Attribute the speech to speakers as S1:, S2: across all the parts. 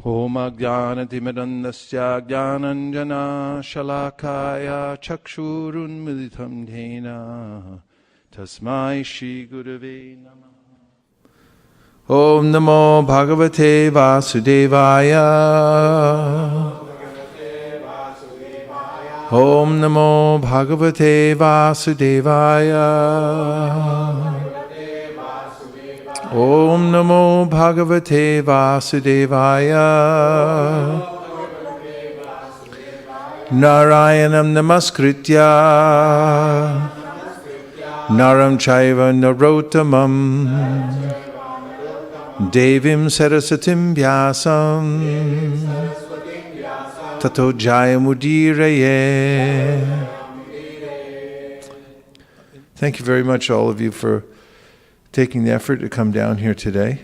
S1: Om Ajnanatimirandasya Jnananjana Shalakaya Chakshurunmilitam Dhena Tasmai Shri Gurave Namah. Om Namo Bhagavate Vasudevaya. Om Namo Bhagavate Vasudevaya. Om Namo Bhagavate Vasudevaya. Narayanam Namaskritya Naram Chaiva Narottamam Devim Sarasatim Vyasam Tato Jayamudiraye. Thank you very much, all of you, for taking the effort to come down here today.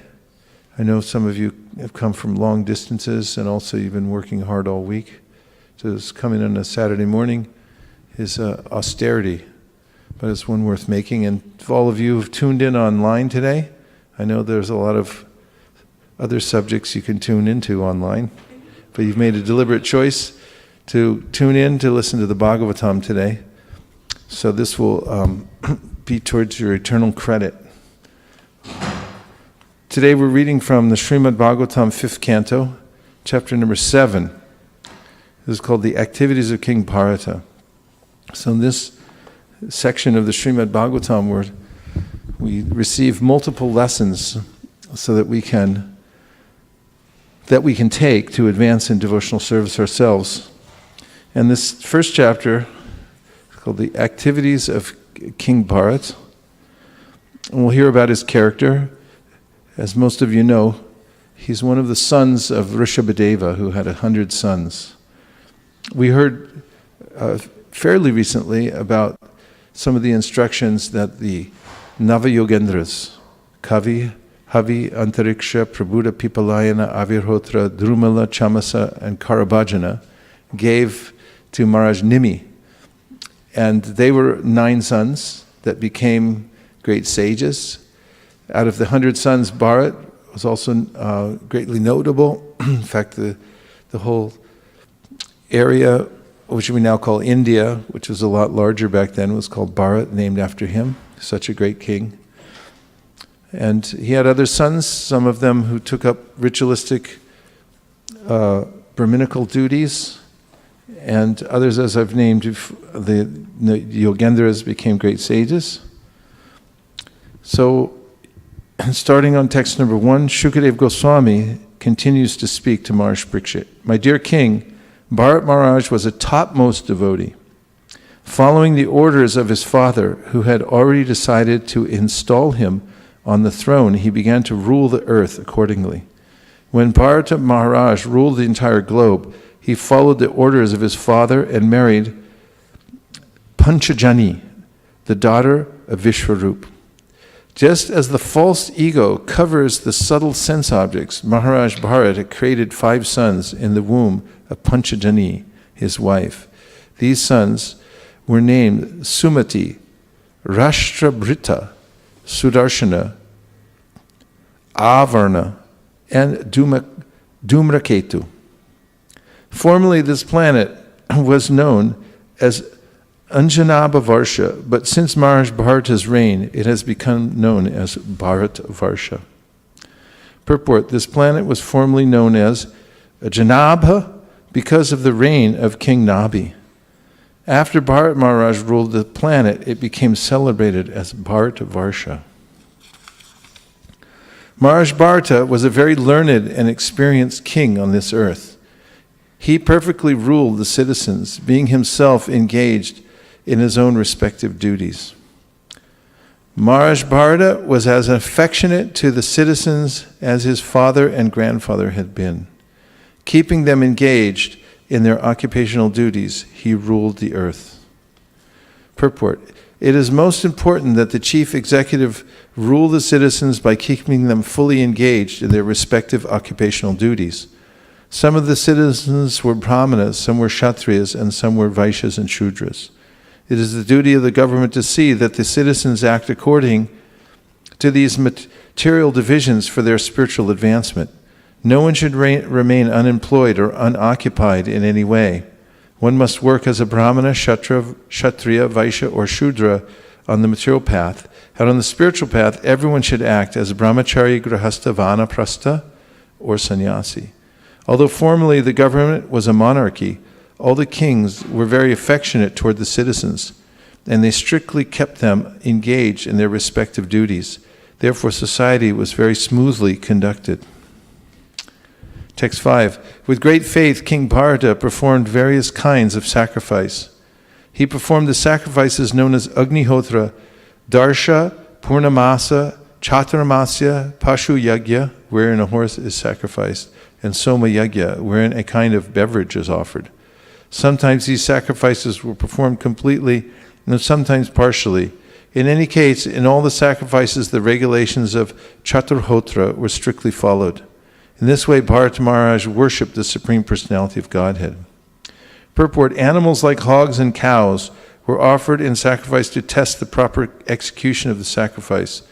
S1: I know some of you have come from long distances, and also you've been working hard all week. So this coming on a Saturday morning is austerity, but it's one worth making. And for all of you who've tuned in online today, I know there's a lot of other subjects you can tune into online, but you've made a deliberate choice to tune in to listen to the Bhagavatam today. So this will be towards your eternal credit. Today we're reading from the Srimad Bhagavatam 5th Canto, chapter number 7. This is called The Activities of King Bharata. So in this section of the Srimad Bhagavatam, we receive multiple lessons so that we can take to advance in devotional service ourselves. And this first chapter is called The Activities of King Bharata. And we'll hear about his character. As most of you know, he's one of the sons of Rishabhadeva, who had 100 sons. We heard fairly recently about some of the instructions that the Navayogendras, Kavi, Havi, Antariksha, Prabhuda, Pipalayana, Avirhotra, Drumala, Chamasa, and Karabhajana gave to Maharaj Nimi. And they were 9 sons that became great sages. Out of the 100 sons, Bharat was also greatly notable. In fact, the whole area, which we now call India, which was a lot larger back then, was called Bharat, named after him. Such a great king. And he had other sons, some of them who took up ritualistic Brahminical duties, and others, as I've named, the Yogendras became great sages. So, starting on text number 1, Shukadev Goswami continues to speak to Maharaj Parikshit. My dear king, Bharat Maharaj was a topmost devotee. Following the orders of his father, who had already decided to install him on the throne, he began to rule the earth accordingly. When Bharata Maharaj ruled the entire globe, he followed the orders of his father and married Panchajani, the daughter of Vishwarup. Just as the false ego covers the subtle sense objects, Maharaj Bharata created 5 sons in the womb of Panchajani, his wife. These sons were named Sumati, Rashtrabrita, Sudarshana, Avarna, and Dhumraketu. Formerly, this planet was known as Anjanaba Varsha, but since Maharaj Bharata's reign, it has become known as Bharat Varsha. Purport: this planet was formerly known as Janabha because of the reign of King Nabi. After Bharat Maharaj ruled the planet, it became celebrated as Bharat Varsha. Maharaj Bharata was a very learned and experienced king on this earth. He perfectly ruled the citizens, being himself engaged in his own respective duties. Maharaj Bharata was as affectionate to the citizens as his father and grandfather had been. Keeping them engaged in their occupational duties, he ruled the earth. Purport: it is most important that the chief executive rule the citizens by keeping them fully engaged in their respective occupational duties. Some of the citizens were Brahmanas, some were Kshatriyas, and some were Vaishyas and Shudras. It is the duty of the government to see that the citizens act according to these material divisions for their spiritual advancement. No one should remain unemployed or unoccupied in any way. One must work as a Brahmana, Kshatriya, Vaishya, or Shudra on the material path. And on the spiritual path, everyone should act as a Brahmachari, Grahastha, Vanaprastha, or Sannyasi. Although formally the government was a monarchy, all the kings were very affectionate toward the citizens, and they strictly kept them engaged in their respective duties. Therefore, society was very smoothly conducted. Text 5. With great faith, King Bharata performed various kinds of sacrifice. He performed the sacrifices known as Agnihotra, Darsha, Purnamasa, Chaturmasya, Pashu Yagya, wherein a horse is sacrificed, and Soma Yagya, wherein a kind of beverage is offered. Sometimes these sacrifices were performed completely, and sometimes partially. In any case, in all the sacrifices, the regulations of Chaturhotra were strictly followed. In this way, Bharata Maharaj worshipped the Supreme Personality of Godhead. Purport: animals like hogs and cows were offered in sacrifice to test the proper execution of the sacrifice.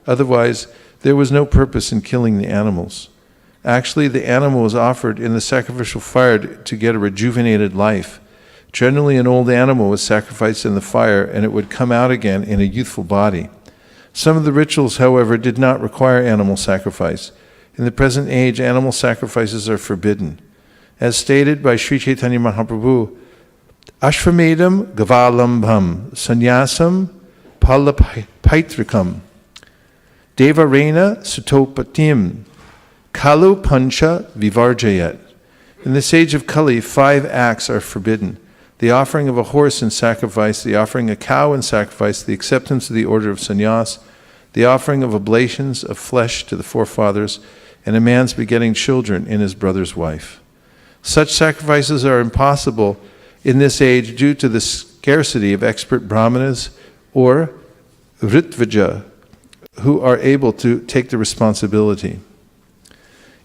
S1: Otherwise, there was no purpose in killing the animals. Actually, the animal was offered in the sacrificial fire to get a rejuvenated life. Generally, an old animal was sacrificed in the fire, and it would come out again in a youthful body. Some of the rituals, however, did not require animal sacrifice. In the present age, animal sacrifices are forbidden. As stated by Sri Chaitanya Mahaprabhu, Ashvamedam Gavalambham Sannyasam Palapaitrikam Devarena Sutopatim Kalu Pancha Vivarjayat. In this age of Kali, 5 acts are forbidden: the offering of a horse in sacrifice, the offering of a cow in sacrifice, the acceptance of the order of sannyas, the offering of oblations of flesh to the forefathers, and a man's begetting children in his brother's wife. Such sacrifices are impossible in this age due to the scarcity of expert brahmanas or ritvaja who are able to take the responsibility.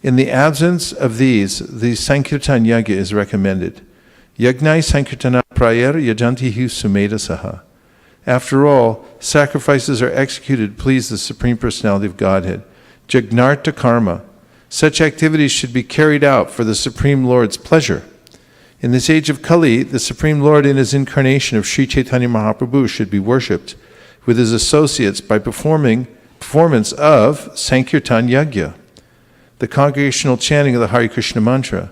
S1: In the absence of these, the Sankirtan Yagya is recommended. Yagnai Sankirtana Prayer Yajantihi Sumedasaha. After all, sacrifices are executed to please the Supreme Personality of Godhead. Jagnarta Karma. Such activities should be carried out for the Supreme Lord's pleasure. In this age of Kali, the Supreme Lord in his incarnation of Sri Chaitanya Mahaprabhu should be worshipped with his associates by performance of Sankirtan Yagya, the congregational chanting of the Hare Krishna mantra.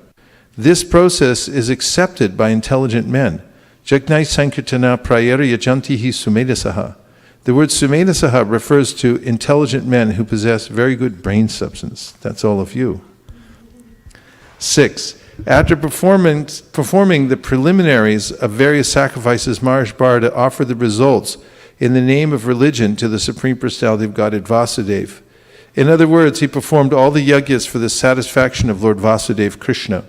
S1: This process is accepted by intelligent men. Jagnai Sankirtana Prayera Yajantihi Sumedasaha. The word Sumedasaha refers to intelligent men who possess very good brain substance. That's all of you. 6. After performing the preliminaries of various sacrifices, Maharaj Bharata offered the results in the name of religion to the Supreme Personality of Godhead Vasudeva. In other words, he performed all the yagyas for the satisfaction of Lord Vasudeva Krishna.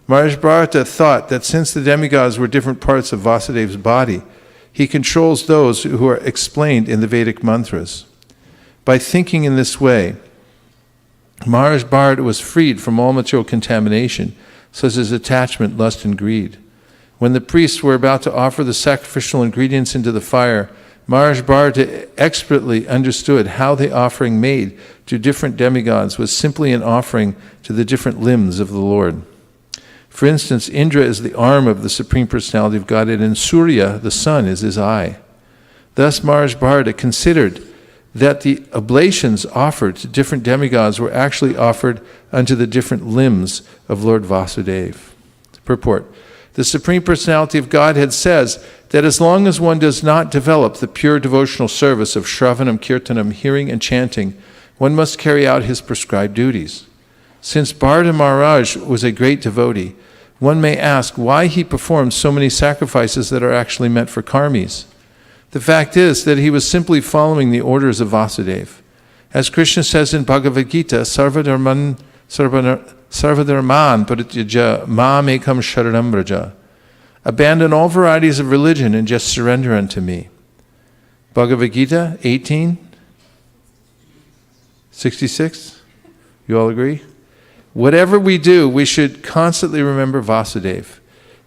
S1: Maharaj Bharata thought that since the demigods were different parts of Vasudeva's body, he controls those who are explained in the Vedic mantras. By thinking in this way, Maharaj Bharata was freed from all material contamination, such as attachment, lust, and greed. When the priests were about to offer the sacrificial ingredients into the fire, Maharaj Bharata expertly understood how the offering made to different demigods was simply an offering to the different limbs of the Lord. For instance, Indra is the arm of the Supreme Personality of Godhead, and Surya, the sun, is his eye. Thus, Maharaj Bharata considered that the oblations offered to different demigods were actually offered unto the different limbs of Lord Vasudeva. Purport: the Supreme Personality of Godhead says that as long as one does not develop the pure devotional service of Shravanam, Kirtanam, hearing and chanting, one must carry out his prescribed duties. Since Bharata Maharaj was a great devotee, one may ask why he performed so many sacrifices that are actually meant for karmis. The fact is that he was simply following the orders of Vasudeva. As Krishna says in Bhagavad Gita, Sarvadharman parityaja mam ekam sharanam vraja. Abandon all varieties of religion and just surrender unto me. Bhagavad Gita 18:66. You all agree? Whatever we do, we should constantly remember Vasudeva.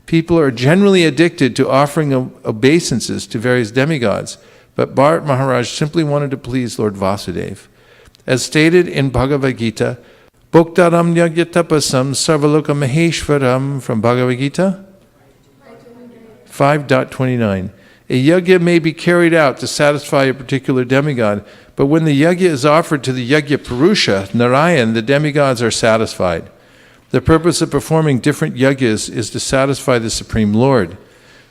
S1: People are generally addicted to offering obeisances to various demigods, but Bharata Maharaj simply wanted to please Lord Vasudeva. As stated in Bhagavad Gita, Bhoktaram yagya tapasam sarvaloka maheshwaram from Bhagavad Gita 5.29. A yagya may be carried out to satisfy a particular demigod, but when the yagya is offered to the yagya purusha, Narayan, the demigods are satisfied. The purpose of performing different yagyas is to satisfy the Supreme Lord.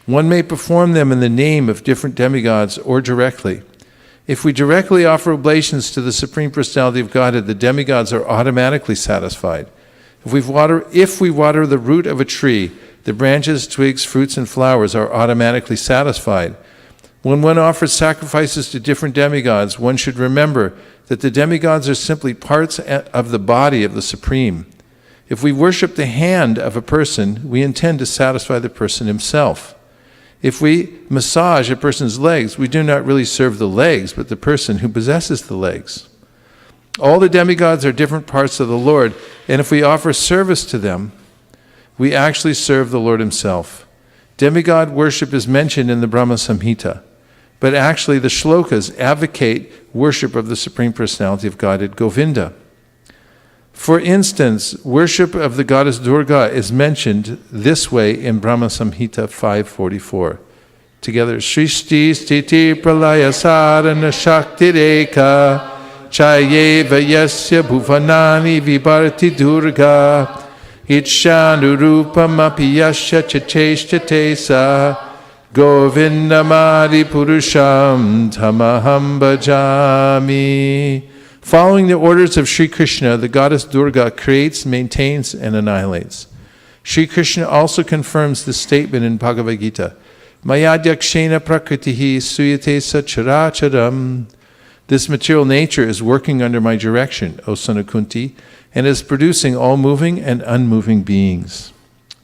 S1: One may perform them in the name of different demigods or directly. If we directly offer oblations to the Supreme Personality of Godhead, the demigods are automatically satisfied. If we water the root of a tree, the branches, twigs, fruits, and flowers are automatically satisfied. When one offers sacrifices to different demigods, one should remember that the demigods are simply parts of the body of the Supreme. If we worship the hand of a person, we intend to satisfy the person himself. If we massage a person's legs, we do not really serve the legs, but the person who possesses the legs. All the demigods are different parts of the Lord, and if we offer service to them, we actually serve the Lord himself. Demigod worship is mentioned in the Brahma Samhita, but actually the shlokas advocate worship of the Supreme Personality of Godhead, Govinda. For instance, worship of the goddess Durga is mentioned this way in Brahma Samhita 5.44. Together, Shrishti Stiti Pralaya Sarana Shakti Reka Chayeva Yasya Bhuvanani Vibharati Durga Ichanurupamapi Yasya Chacheshtatesa Govindamadi Purusham Tamaham Bhajami. Following the orders of Sri Krishna, the goddess Durga creates, maintains, and annihilates. Sri Krishna also confirms this statement in Bhagavad Gita. Mayadhyakshena prakritihi suyate sacharacharam. This material nature is working under my direction, O son of Kunti, and is producing all moving and unmoving beings.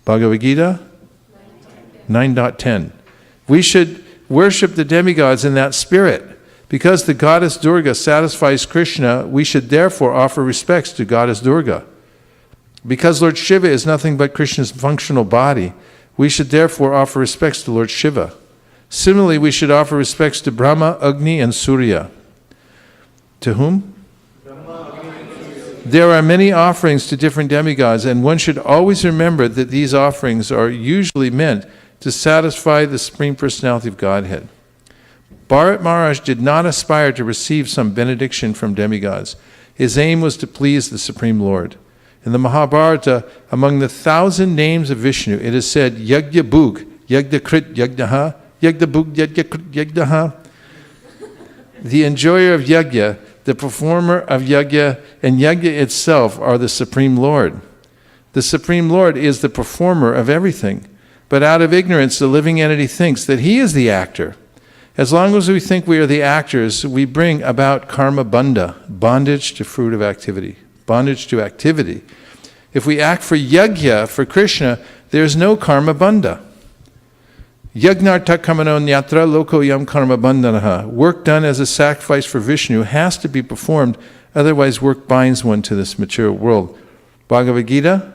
S1: Bhagavad Gita 9.10. We should worship the demigods in that spirit. Because the goddess Durga satisfies Krishna, we should therefore offer respects to goddess Durga. Because Lord Shiva is nothing but Krishna's functional body, we should therefore offer respects to Lord Shiva. Similarly, we should offer respects to Brahma, Agni, and Surya. To whom? There are many offerings to different demigods, and one should always remember that these offerings are usually meant to satisfy the Supreme Personality of Godhead. Bharat Maharaj did not aspire to receive some benediction from demigods. His aim was to please the Supreme Lord. In the Mahabharata, among the 1,000 names of Vishnu, it is said, Yagya Bhug, Yagya Krit Yagdaha, Yagya Bhug, Yagya Krit Yagdaha. The enjoyer of Yagya, the performer of Yagya, and Yagya itself are the Supreme Lord. The Supreme Lord is the performer of everything. But out of ignorance, the living entity thinks that he is the actor. As long as we think we are the actors, we bring about karma bandha, bondage to fruit of activity, bondage to activity. If we act for yagya, for Krishna, there is no karma bandha. Yagnartha kamano nyatra loko yam karma bandhanaha. Work done as a sacrifice for Vishnu has to be performed, otherwise work binds one to this material world. Bhagavad Gita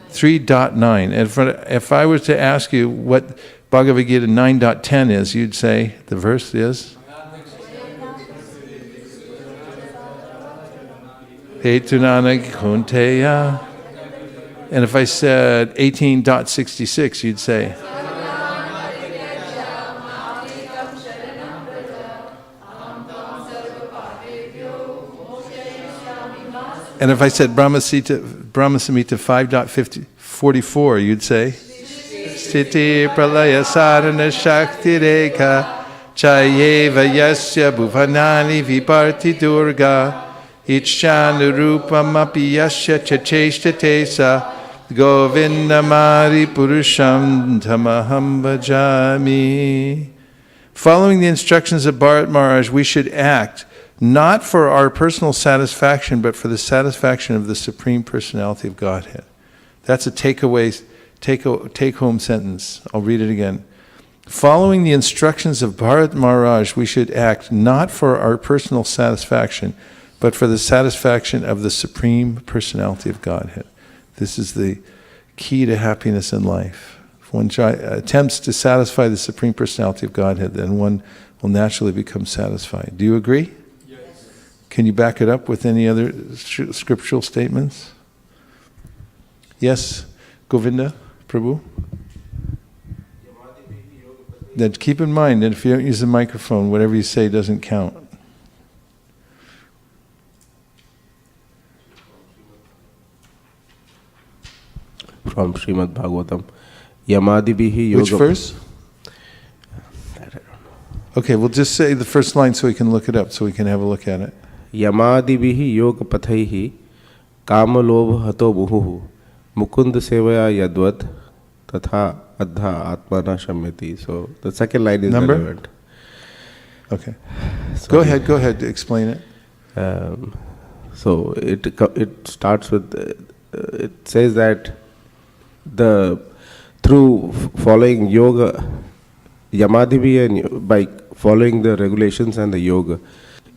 S1: 3.9. And if I were to ask you what Bhagavad Gita 9.10 is, you'd say the verse is? Hetunana kunteya. And if I said 18.66, you'd say? And if I said Brahma Samhita 5.44, you'd say? Sthiti pralaya sarana shakti reka chayeva yasya bhuvanani viparti durga ichanurupamapi yasya chacheshtatesa govindamari purusham tamaham bhajami. Following the instructions of Bharat Maharaj, we should act not for our personal satisfaction, but for the satisfaction of the Supreme Personality of Godhead. That's a take-home sentence. I'll read it again. Following the instructions of Bharat Maharaj, we should act not for our personal satisfaction, but for the satisfaction of the Supreme Personality of Godhead. This is the key to happiness in life. If one attempts to satisfy the Supreme Personality of Godhead, then one will naturally become satisfied. Do you agree? Can you back it up with any other scriptural statements? Yes, Govinda, Prabhu? Then keep in mind that if you don't use the microphone, whatever you say doesn't count.
S2: From Srimad Bhagavatam. Yamadibihi yoga.
S1: Which verse? Okay, we'll just say the first line so we can look it up, so we can have a look at it.
S2: Yamadibihi yoga pathaihi kamalobha hato buhuhu mukunda sevaya yadvat tatha adha atmana shamyati. So the second line is
S1: Number?
S2: relevant.
S1: Okay. Go ahead, explain it.
S2: So it starts with, it says that through following yoga, Yamadibi, and by following the regulations and the yoga,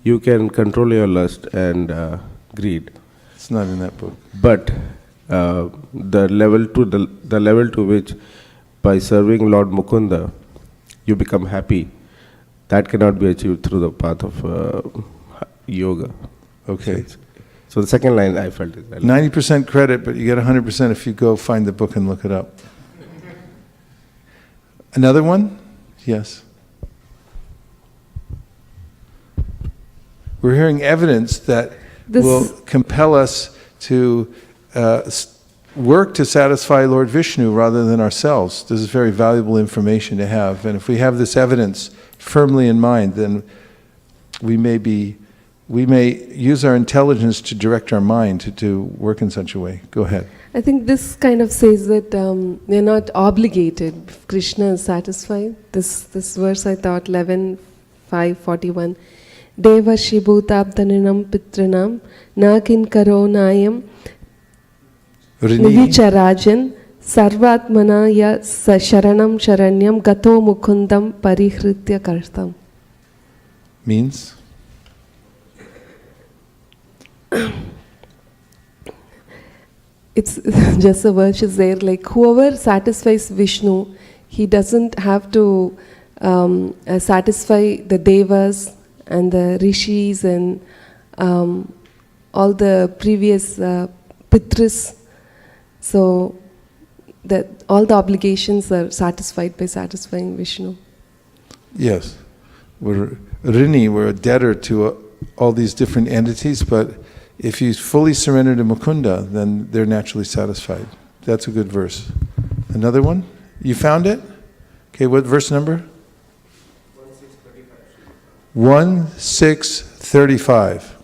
S2: you can control your lust and greed.
S1: It's not in that book.
S2: But the level to which by serving Lord Mukunda you become happy, that cannot be achieved through the path of yoga.
S1: Okay.
S2: So the second line I felt is relevant.
S1: 90% credit, but you get 100% if you go find the book and look it up. Another one? Yes. We're hearing evidence that will compel us to work to satisfy Lord Vishnu rather than ourselves. This is very valuable information to have. And if we have this evidence firmly in mind, then we may use our intelligence to direct our mind to work in such a way. Go ahead.
S3: I think this kind of says that they're not obligated. If Krishna is satisfied. This verse I thought 11:5:41. Deva shibhutabdaninam pitranam na kinkaro nayam nivicarajan sarvatmana ya sharanam sharanyam gato mukundam parihritya kartam.
S1: Means?
S3: It's just a verse is there, like whoever satisfies Vishnu, he doesn't have to satisfy the devas and the rishis and all the previous pitris. So that all the obligations are satisfied by satisfying Vishnu.
S1: Yes. We're rini, we're a debtor to all these different entities, but if you fully surrender to Mukunda, then they're naturally satisfied. That's a good verse. Another one? You found it? Okay, what verse number? 1635.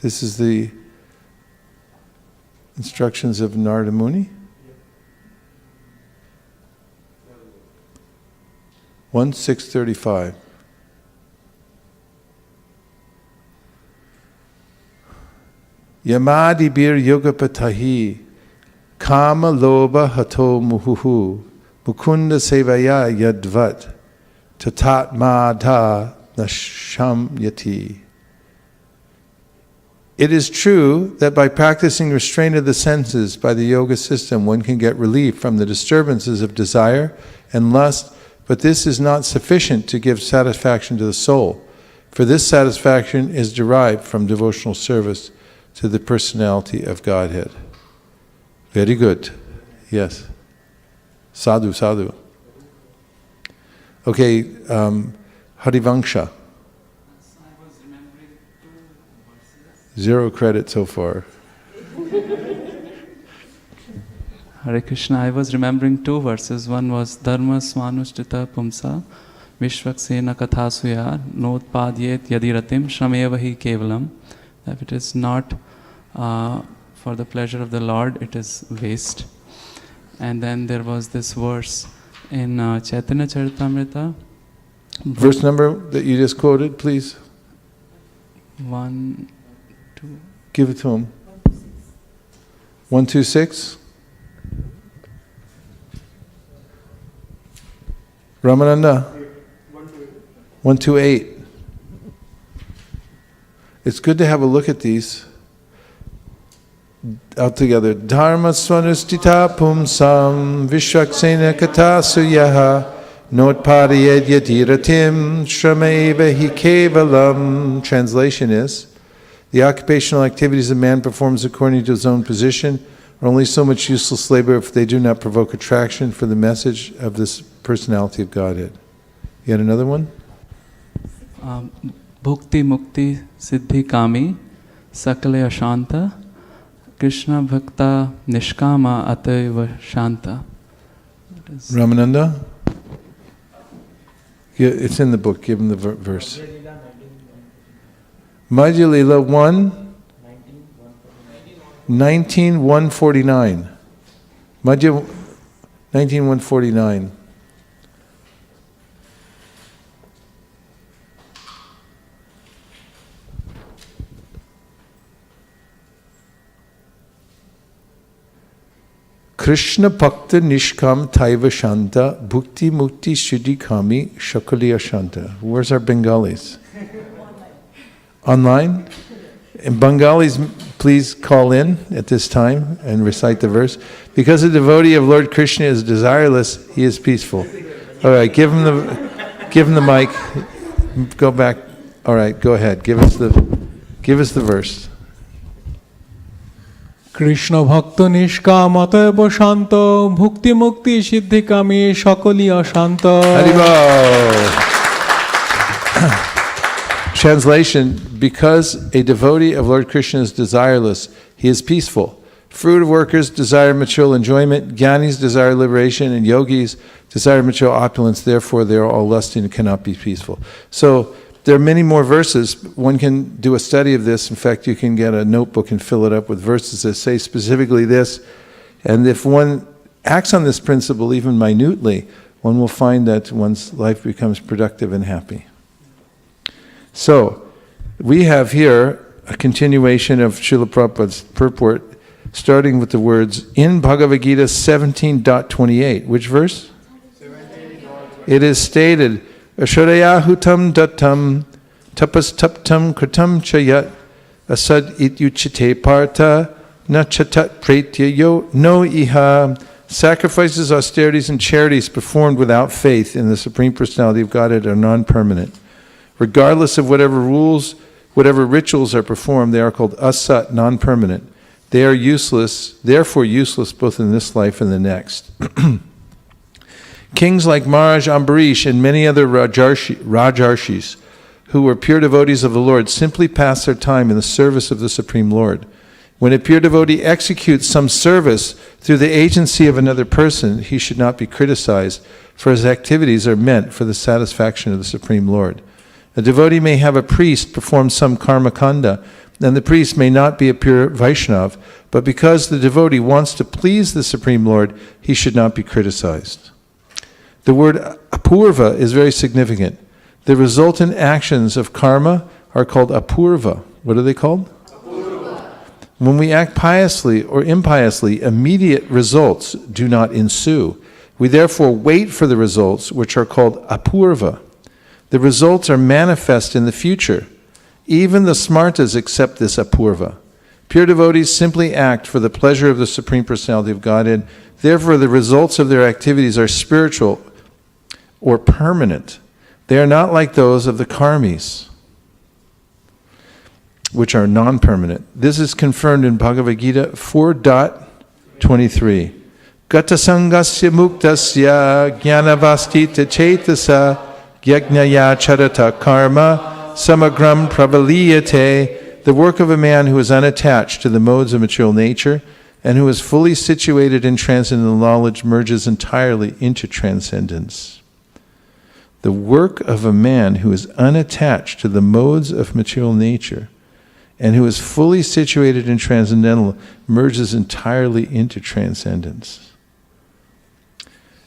S1: This is the instructions of Narada Muni. 1635. Yamadibir yogapatahi kama loba hato muhuhu mukunda sevaya yadvat tatat madha nasham yati. It is true that by practicing restraint of the senses by the yoga system, one can get relief from the disturbances of desire and lust, but this is not sufficient to give satisfaction to the soul, for this satisfaction is derived from devotional service to the personality of Godhead. Very good. Yes. Sadhu, sadhu. Okay, Harivangsha. Zero credit so far.
S4: Hare Krishna, I was remembering two verses. One was Dharma Swanushtita Pumsa Vishvaksena Kathasuya Notpadyet Yadiratim Shramevahi Kevalam. If it is not for the pleasure of the Lord, it is waste. And then there was this verse in Chaitanya Charitamrita.
S1: Verse number that you just quoted, please.
S4: 1, 2.
S1: Give it to him. 126. Ramananda. 128. It's good to have a look at these out together. Dharma swanustita pumsam vishvaksena katasuyaha notpadayed yadiratim shrameva hi kevalam. Translation is, The occupational activities a man performs according to his own position are only so much useless labor if they do not provoke attraction for the message of this personality of Godhead. Yet another one?
S4: Bhukti Mukti Siddhi Kami Sakale Ashanta Krishna Bhakta Nishkama Ataiva Shanta.
S1: Ramananda? Yeah, it's in the book. Give him the verse. Madhya Lila 19:149. Madhya 19:149. Krishna Bhakta Nishkam Taiva Shanta Bhukti Mukti Shuddhi Kami Shakaliya Shanta. Where's our Bengalis? Online? And Bengalis, please call in at this time and recite the verse. Because a devotee of Lord Krishna is desireless, he is peaceful. All right, give him the mic. Go back. All right, go ahead. Give us the verse.
S5: Krishna ভক্ত নিষ্কাম অতএব শান্ত ভুক্তি মুক্তি সিদ্ধিকামী সকলই অশান্ত
S1: Haribol. Translation: because a devotee of Lord Krishna is desireless, he is peaceful. Fruit workers desire material enjoyment, jnanis desire liberation, and yogis desire material opulence. Therefore, they are all lusty and cannot be peaceful. So, there are many more verses. One can do a study of this. In fact, you can get a notebook and fill it up with verses that say specifically this. And if one acts on this principle even minutely, one will find that one's life becomes productive and happy. So, we have here a continuation of Srila Prabhupada's purport, starting with the words, in Bhagavad Gita 17.28. Which verse? 17. It is stated, Ashodayahutam dattam tapas taptam kritam chayat asad ityuchite parta nachatat pretya yo no iha. Sacrifices, austerities, and charities performed without faith in the Supreme Personality of Godhead are non-permanent. Regardless of whatever rules, whatever rituals are performed, they are called asat, non-permanent. They are useless, therefore useless both in this life and the next. Kings like Maharaj Ambarish and many other Rajarshis who were pure devotees of the Lord simply pass their time in the service of the Supreme Lord. When a pure devotee executes some service through the agency of another person, he should not be criticized, for his activities are meant for the satisfaction of the Supreme Lord. A devotee may have a priest perform some karma kanda, and the priest may not be a pure Vaishnav, but because the devotee wants to please the Supreme Lord, he should not be criticized. The word apurva is very significant. The resultant actions of karma are called apurva. What are they called? Apurva. When we act piously or impiously, immediate results do not ensue. We therefore wait for the results, which are called apurva. The results are manifest in the future. Even the smartas accept this apurva. Pure devotees simply act for the pleasure of the Supreme Personality of Godhead. Therefore, the results of their activities are spiritual or permanent. They are not like those of the karmis, which are non-permanent. This is confirmed in Bhagavad Gita 4.23. Gata sangasya muktasya jnanavastita chetasa yajnaya charata karma samagram pravaliyate. The work of a man who is unattached to the modes of material nature and who is fully situated in transcendental knowledge merges entirely into transcendence. The work of a man who is unattached to the modes of material nature and who is fully situated in transcendental merges entirely into transcendence.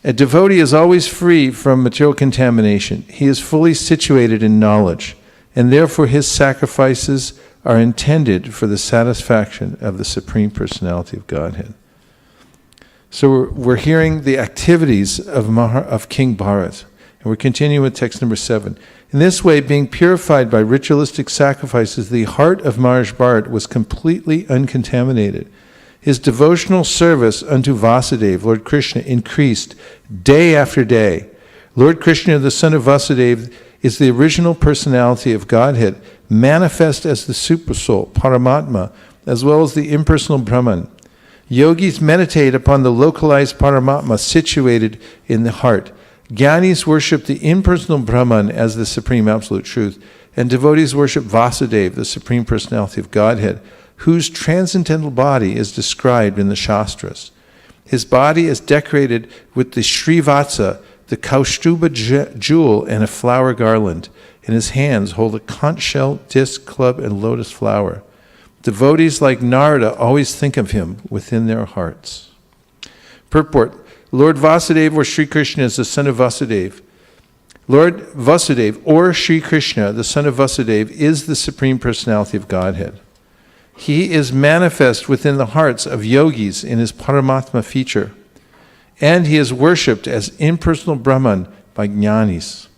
S1: A devotee is always free from material contamination. He is fully situated in knowledge, and therefore his sacrifices are intended for the satisfaction of the Supreme Personality of Godhead. So we're hearing the activities of King Bharata. And we're continuing with text number 7. In this way, being purified by ritualistic sacrifices, the heart of Maharaj Bharata was completely uncontaminated. His devotional service unto Vasudeva, Lord Krishna, increased day after day. Lord Krishna, the son of Vasudeva, is the original personality of Godhead, manifest as the Supersoul, Paramatma, as well as the impersonal Brahman. Yogis meditate upon the localized Paramatma situated in the heart. Jnanis worship the impersonal Brahman as the Supreme Absolute Truth, and devotees worship Vasudeva, the Supreme Personality of Godhead, whose transcendental body is described in the Shastras. His body is decorated with the Srivatsa, the Kaustuba jewel, and a flower garland. In his hands hold a conch shell, disc, club, and lotus flower. Devotees like Narada always think of him within their hearts. Purport: Lord Vasudeva or Sri Krishna is the son of Vasudeva. Lord Vasudeva or Sri Krishna, the son of Vasudeva, is the Supreme Personality of Godhead. He is manifest within the hearts of yogis in his Paramatma feature, and he is worshipped as impersonal Brahman by Jnanis.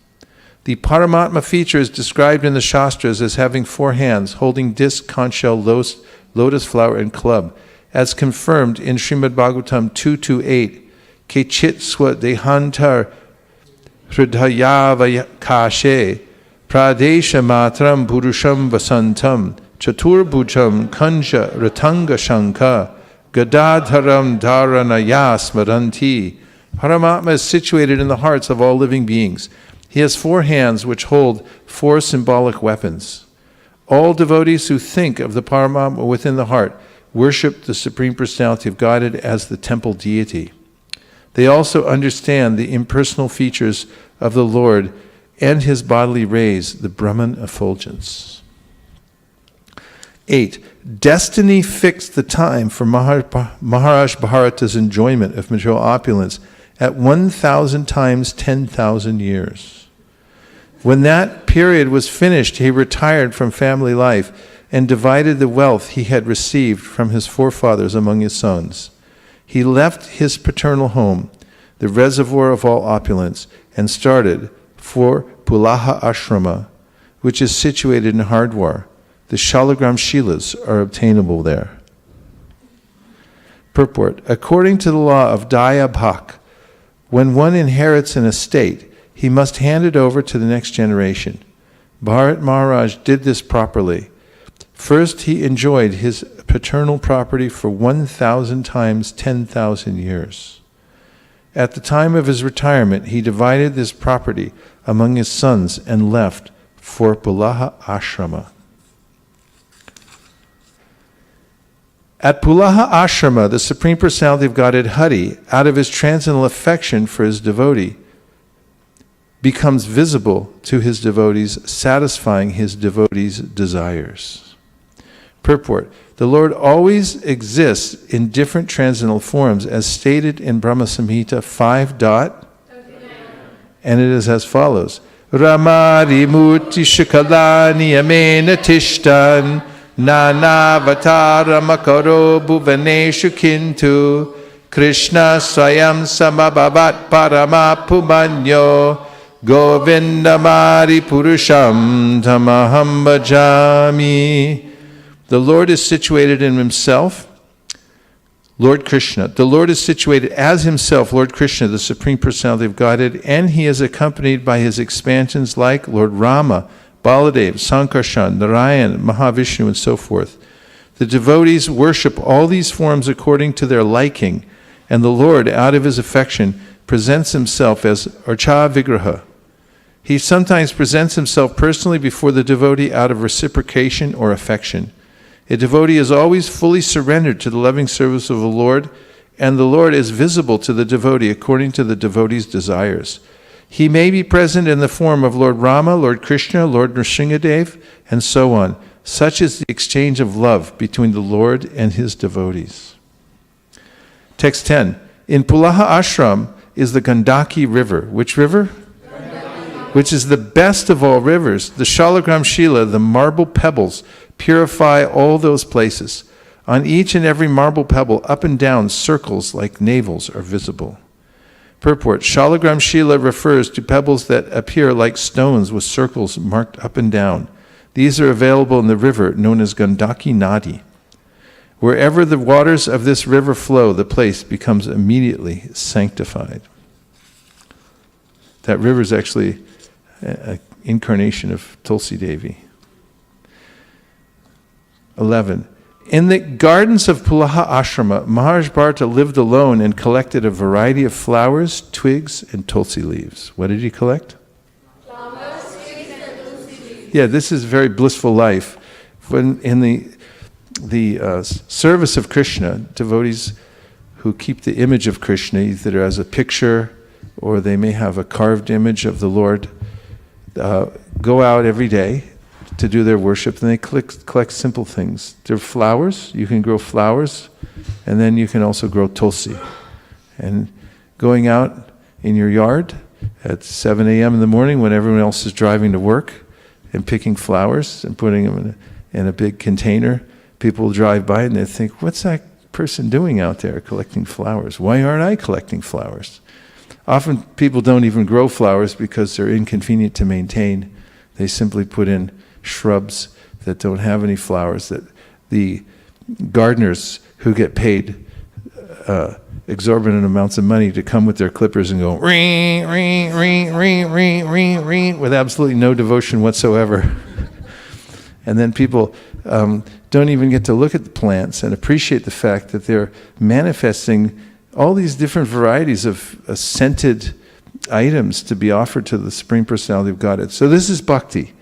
S1: The Paramatma feature is described in the Shastras as having 4 hands, holding disc, conch shell, lotus flower, and club, as confirmed in Srimad Bhagavatam 2.2.8. Kechit swa dehantar hridayava kashe pradesha matram purusham vasantam chaturbhujam kancha ratanga shanka gadadharam dharanaya smaranti. Paramatma is situated in the hearts of all living beings. He has 4 hands which hold 4 symbolic weapons. All devotees who think of the Paramatma within the heart worship the Supreme Personality of Godhead as the temple deity. They also understand the impersonal features of the Lord and his bodily rays, the Brahman effulgence. 8. Destiny fixed the time for Maharaj Bharata's enjoyment of material opulence at 1,000 times 10,000 years. When that period was finished, he retired from family life and divided the wealth he had received from his forefathers among his sons. He left his paternal home, the reservoir of all opulence, and started for Pulaha Ashrama, which is situated in Hardwar. The Shalagram Shilas are obtainable there. Purport: according to the law of Daya Bhak, when one inherits an estate, he must hand it over to the next generation. Bharat Maharaj did this properly. First, he enjoyed his paternal property for 1,000 times 10,000 years. At the time of his retirement, he divided this property among his sons and left for Pulaha Ashrama. At Pulaha Ashrama, the Supreme Personality of Godhead Hari, out of his transcendental affection for his devotee, becomes visible to his devotees, satisfying his devotees' desires. Purport: the Lord always exists in different transcendental forms, as stated in Brahma Samhita 5.39, and it is as follows: Ramari Murti Shikalani Amena Tishtan Nanavatara Makaro Bhuvaneshu Kintu Krishna Swayam Samabhavat Parama Pumanyo Govindamari Purusham Tamaham Bhajami. The Lord is situated in himself, Lord Krishna. The Lord is situated as himself, Lord Krishna, the Supreme Personality of Godhead, and he is accompanied by his expansions like Lord Rama, Baladev, Sankarshan, Narayan, Mahavishnu, and so forth. The devotees worship all these forms according to their liking, and the Lord, out of his affection, presents himself as Archa Vigraha. He sometimes presents himself personally before the devotee out of reciprocation or affection. A devotee is always fully surrendered to the loving service of the Lord, and the Lord is visible to the devotee according to the devotee's desires. He may be present in the form of Lord Rama, Lord Krishna, Lord Nrsingadev, and so on. Such is the exchange of love between the Lord and his devotees. Text 10. In Pulaha Ashram is the Gandaki River. Which river? Which is the best of all rivers. The Shalagram Shila, the marble pebbles, purify all those places. On each and every marble pebble, up and down, circles like navels are visible. Purport: Shalagram Shila refers to pebbles that appear like stones with circles marked up and down. These are available in the river known as Gandaki Nadi. Wherever the waters of this river flow, the place becomes immediately sanctified. That river is actually incarnation of Tulsi Devi. 11. In the gardens of Pulaha Ashrama, Maharaj Bharata lived alone and collected a variety of flowers, twigs, and tulsi leaves. What did he collect? Flowers, twigs, and tulsi leaves. Yeah, this is a very blissful life. When in the service of Krishna, devotees who keep the image of Krishna either as a picture or they may have a carved image of the Lord, go out every day to do their worship, and they collect simple things. They're flowers. You can grow flowers, and then you can also grow tulsi. And going out in your yard at 7 a.m. in the morning when everyone else is driving to work and picking flowers and putting them in a big container, people will drive by and they think, what's that person doing out there collecting flowers? Why aren't I collecting flowers? Often people don't even grow flowers because they're inconvenient to maintain. They simply put in shrubs that don't have any flowers, that the gardeners who get paid exorbitant amounts of money to come with their clippers and go ring, ring, ring, ring, ring, ring, ring, with absolutely no devotion whatsoever. And then people don't even get to look at the plants and appreciate the fact that they're manifesting all these different varieties of scented items to be offered to the Supreme Personality of Godhead. So this is bhakti.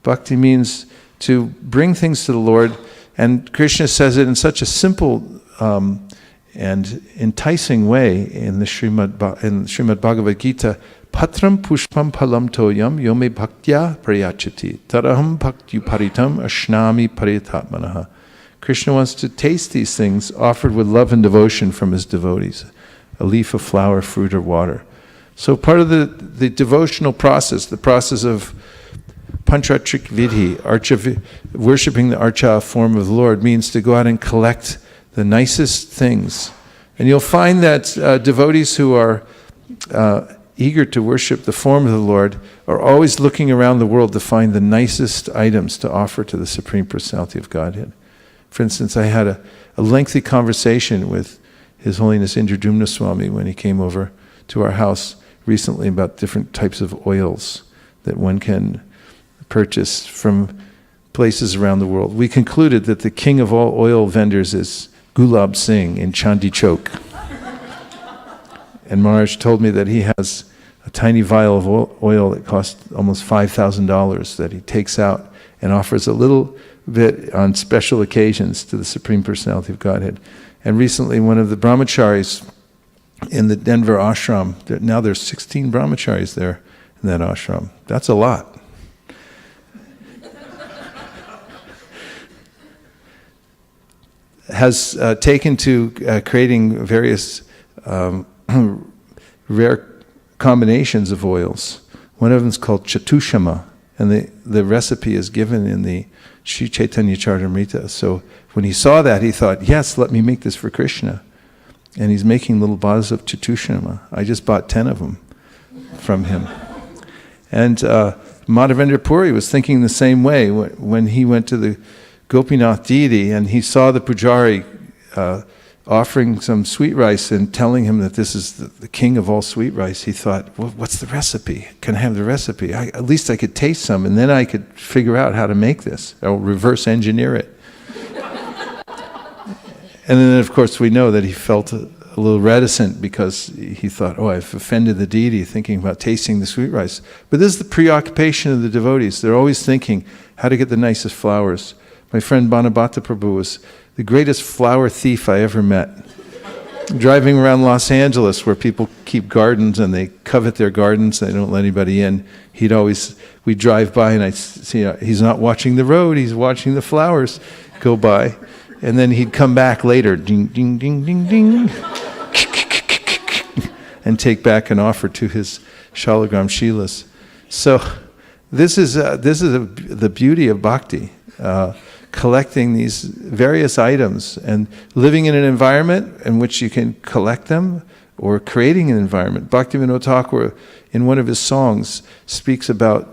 S1: Bhakti means to bring things to the Lord, and Krishna says it in such a simple and enticing way in the Srimad Bhagavad Gita. Patram pushpam phalam toyam yome bhaktya prayachati taraham bhakti paritam ashnami paritatmanaha. Krishna wants to taste these things offered with love and devotion from his devotees. A leaf, a flower, fruit, or water. So part of the devotional process, the process of Panchatrik Vidhi, worshipping the Archa form of the Lord, means to go out and collect the nicest things. And you'll find that devotees who are eager to worship the form of the Lord are always looking around the world to find the nicest items to offer to the Supreme Personality of Godhead. For instance, I had a lengthy conversation with His Holiness Indradumna Swami when he came over to our house recently about different types of oils that one can purchase from places around the world. We concluded that the king of all oil vendors is Gulab Singh in Chandi Chowk. And Maharaj told me that he has a tiny vial of oil that costs almost $5,000 that he takes out and offers a little bit on special occasions to the Supreme Personality of Godhead. And recently one of the brahmacharis in the Denver ashram, now there's 16 brahmacharis there in that ashram. That's a lot. Has taken to creating various rare combinations of oils. One of them is called Chatushama, and the recipe is given in the Sri Chaitanya Charitamrita. So when he saw that, he thought, yes, let me make this for Krishna. And he's making little bottles of Chatushama. I just bought 10 of them from him. And Madhavendra Puri was thinking the same way when he went to the Gopinath deity and he saw the pujari offering some sweet rice and telling him that this is the king of all sweet rice. He thought, well, what's the recipe? Can I have the recipe? At least I could taste some and then I could figure out how to make this. I'll reverse engineer it. And then, of course, we know that he felt a little reticent because he thought, oh, I've offended the deity thinking about tasting the sweet rice. But this is the preoccupation of the devotees. They're always thinking how to get the nicest flowers. My friend Banabhata Prabhu was the greatest flower thief I ever met. Driving around Los Angeles where people keep gardens and they covet their gardens, they don't let anybody in. We'd drive by and I'd see, he's not watching the road, he's watching the flowers go by. And then he'd come back later, ding, ding, ding, ding, ding, and take back an offer to his Shalagram Shilas. So this is the beauty of bhakti, collecting these various items and living in an environment in which you can collect them or creating an environment. Bhaktivinoda Thakur, in one of his songs, speaks about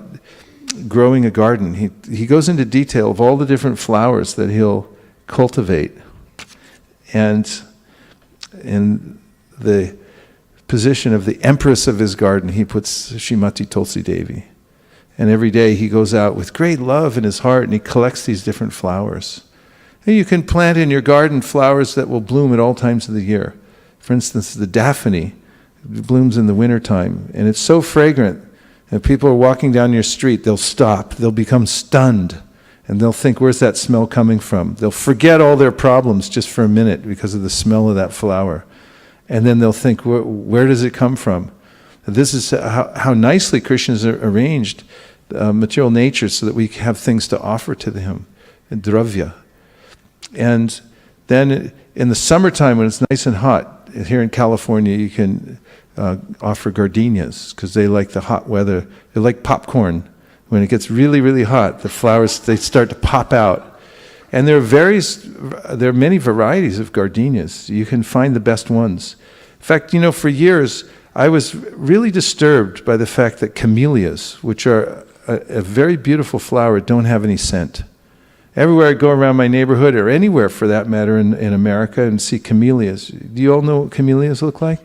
S1: growing a garden. He goes into detail of all the different flowers that he'll cultivate. And in the position of the empress of his garden, he puts Srimati Tulsi Devi. And every day he goes out with great love in his heart and he collects these different flowers. And you can plant in your garden flowers that will bloom at all times of the year. For instance, the daphne blooms in the wintertime, and it's so fragrant. If people are walking down your street, they'll stop, they'll become stunned, and they'll think, where's that smell coming from? They'll forget all their problems just for a minute because of the smell of that flower. And then they'll think, where does it come from? This is how nicely Krishna's arranged material nature so that we have things to offer to him, dravya. And then in the summertime when it's nice and hot, here in California you can offer gardenias because they like the hot weather. They like popcorn. When it gets really, really hot, the flowers, they start to pop out. And there are many varieties of gardenias. You can find the best ones. In fact, for years I was really disturbed by the fact that camellias, which are a very beautiful flower, don't have any scent. Everywhere I go around my neighborhood, or anywhere for that matter in America, and see camellias. Do you all know what camellias look like?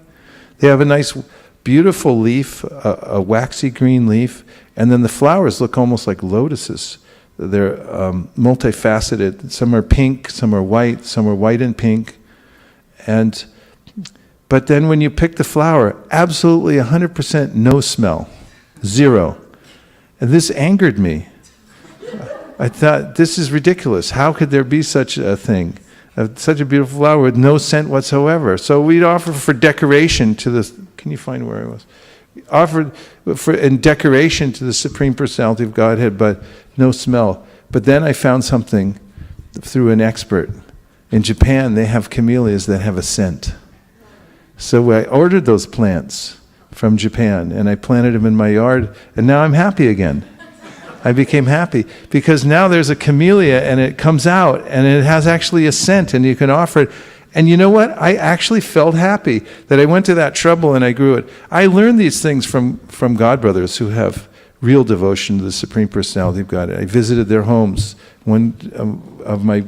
S1: They have a nice, beautiful leaf, a waxy green leaf, and then the flowers look almost like lotuses. They're multifaceted. Some are pink, some are white and pink. But then when you pick the flower, absolutely 100% no smell, zero. And this angered me. I thought, this is ridiculous. How could there be such a thing? Such a beautiful flower with no scent whatsoever. So we'd offer for decoration to the, can you find where I was? Offered in decoration to the Supreme Personality of Godhead, but no smell. But then I found something through an expert. In Japan, they have camellias that have a scent. So I ordered those plants from Japan, and I planted them in my yard, and now I'm happy again. I became happy because now there's a camellia and it comes out and it has actually a scent and you can offer it. And you know what? I actually felt happy that I went to that trouble and I grew it. I learned these things from God brothers who have real devotion to the Supreme Personality of God. I visited their homes. One of my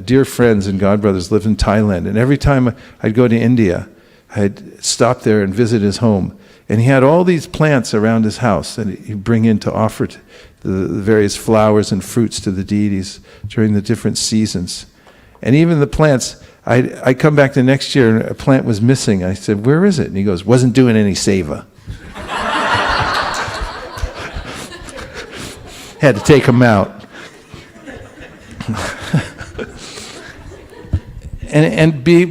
S1: dear friends and God brothers lived in Thailand, and every time I'd go to India, I'd stop there and visit his home. And he had all these plants around his house that he'd bring in to offer to the various flowers and fruits to the deities during the different seasons. And even the plants, I come back the next year and a plant was missing. I said, where is it? And he goes, wasn't doing any seva. Had to take him out.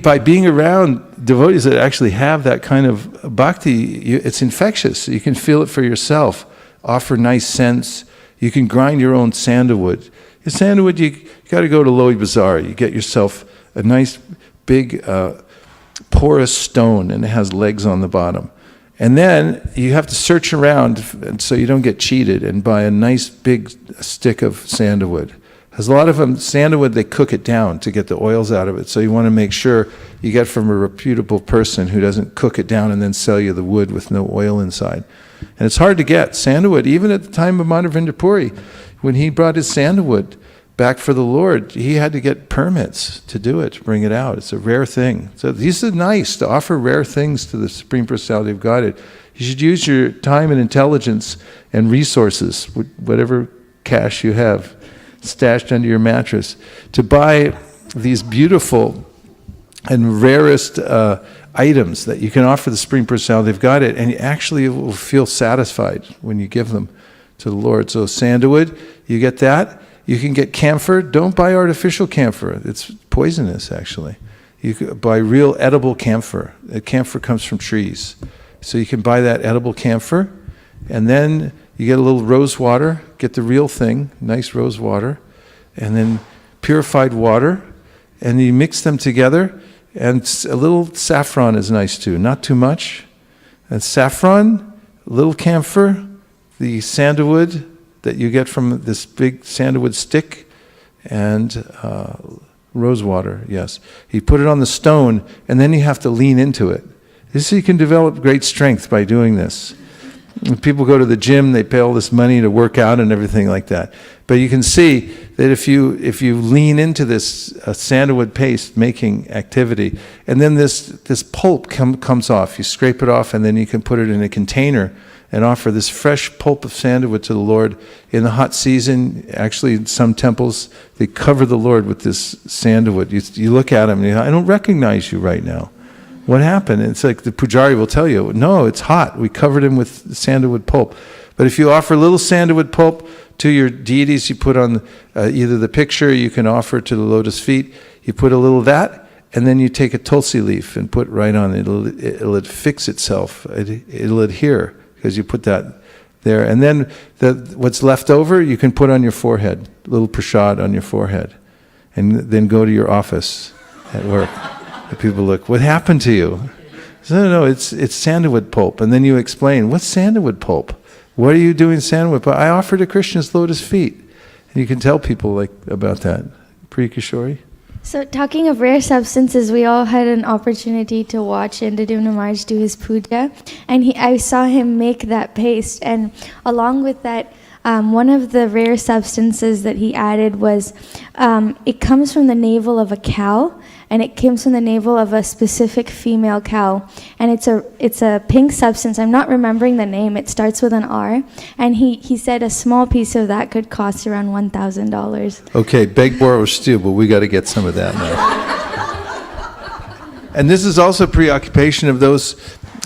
S1: By being around devotees that actually have that kind of bhakti, it's infectious. You can feel it for yourself. Offer nice scents. You can grind your own sandalwood. Your sandalwood, you got to go to Loi Bazaar. You get yourself a nice big porous stone, and it has legs on the bottom. And then you have to search around so you don't get cheated and buy a nice big stick of sandalwood. There's a lot of them, sandalwood, they cook it down to get the oils out of it. So you want to make sure you get from a reputable person who doesn't cook it down and then sell you the wood with no oil inside. And it's hard to get sandalwood. Even at the time of Madhavendra Puri, when he brought his sandalwood back for the Lord, he had to get permits to do it, to bring it out. It's a rare thing. So these are nice to offer rare things to the Supreme Personality of Godhead. You should use your time and intelligence and resources, whatever cash you have stashed under your mattress, to buy these beautiful and rarest items that you can offer the Supreme Personality of Godhead, and you actually will feel satisfied when you give them to the Lord. So sandalwood, you get that. You can get camphor. Don't buy artificial camphor. It's poisonous, actually. You can buy real edible camphor. Camphor comes from trees. So you can buy that edible camphor, and then you get a little rose water, get the real thing, nice rose water, and then purified water, and you mix them together, and a little saffron is nice too, not too much. And saffron, a little camphor, the sandalwood that you get from this big sandalwood stick, and rose water, yes. You put it on the stone, and then you have to lean into it. This, you can develop great strength by doing this. When people go to the gym, they pay all this money to work out and everything like that. But you can see that if you lean into this sandalwood paste making activity, and then this pulp comes off, you scrape it off, and then you can put it in a container and offer this fresh pulp of sandalwood to the Lord in the hot season. Actually, in some temples, they cover the Lord with this sandalwood. You look at him, and I don't recognize you right now. What happened? And it's like the pujari will tell you, no, it's hot. We covered him with sandalwood pulp. But if you offer a little sandalwood pulp to your deities, you put on either the picture, you can offer to the lotus feet, you put a little of that, and then you take a tulsi leaf and put right on it. It'll fix itself. It'll adhere, because you put that there. And then what's left over, you can put on your forehead, a little prasad on your forehead, and then go to your office at work. The people look, what happened to you? No, it's sandalwood pulp. And then you explain, what's sandalwood pulp? What are you doing sandalwood pulp? I offer to Krishna's lotus feet. And you can tell people about that. Priya Kishori?
S6: So talking of rare substances, we all had an opportunity to watch Indradumna Maharaj do his puja, and I saw him make that paste, and along with that, one of the rare substances that he added was, it comes from the navel of a cow, and it comes from the navel of a specific female cow, and it's a pink substance. I'm not remembering the name. It starts with an R, and he said a small piece of that could cost around $1,000.
S1: Okay, beg, borrow, steal, but we got to get some of that now. And this is also preoccupation of those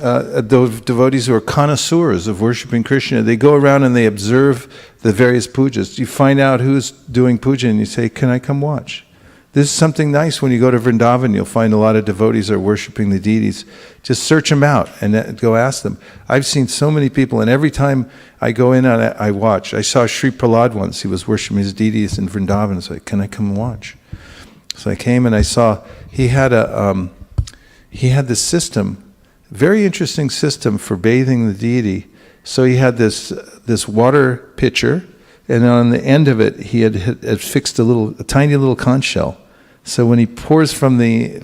S1: devotees who are connoisseurs of worshiping Krishna. They go around and they observe the various pujas. You find out who's doing puja and you say, can I come watch? This is something nice. When you go to Vrindavan, you'll find a lot of devotees are worshiping the deities. Just search them out and go ask them. I've seen so many people, and every time I go in and I watch. I saw Sri Prahlad once. He was worshiping his deities in Vrindavan. I was like, can I come and watch? So I came and I saw he had this system, very interesting system for bathing the deity. So he had this water pitcher, and on the end of it, he had fixed a tiny little conch shell. So when he pours from the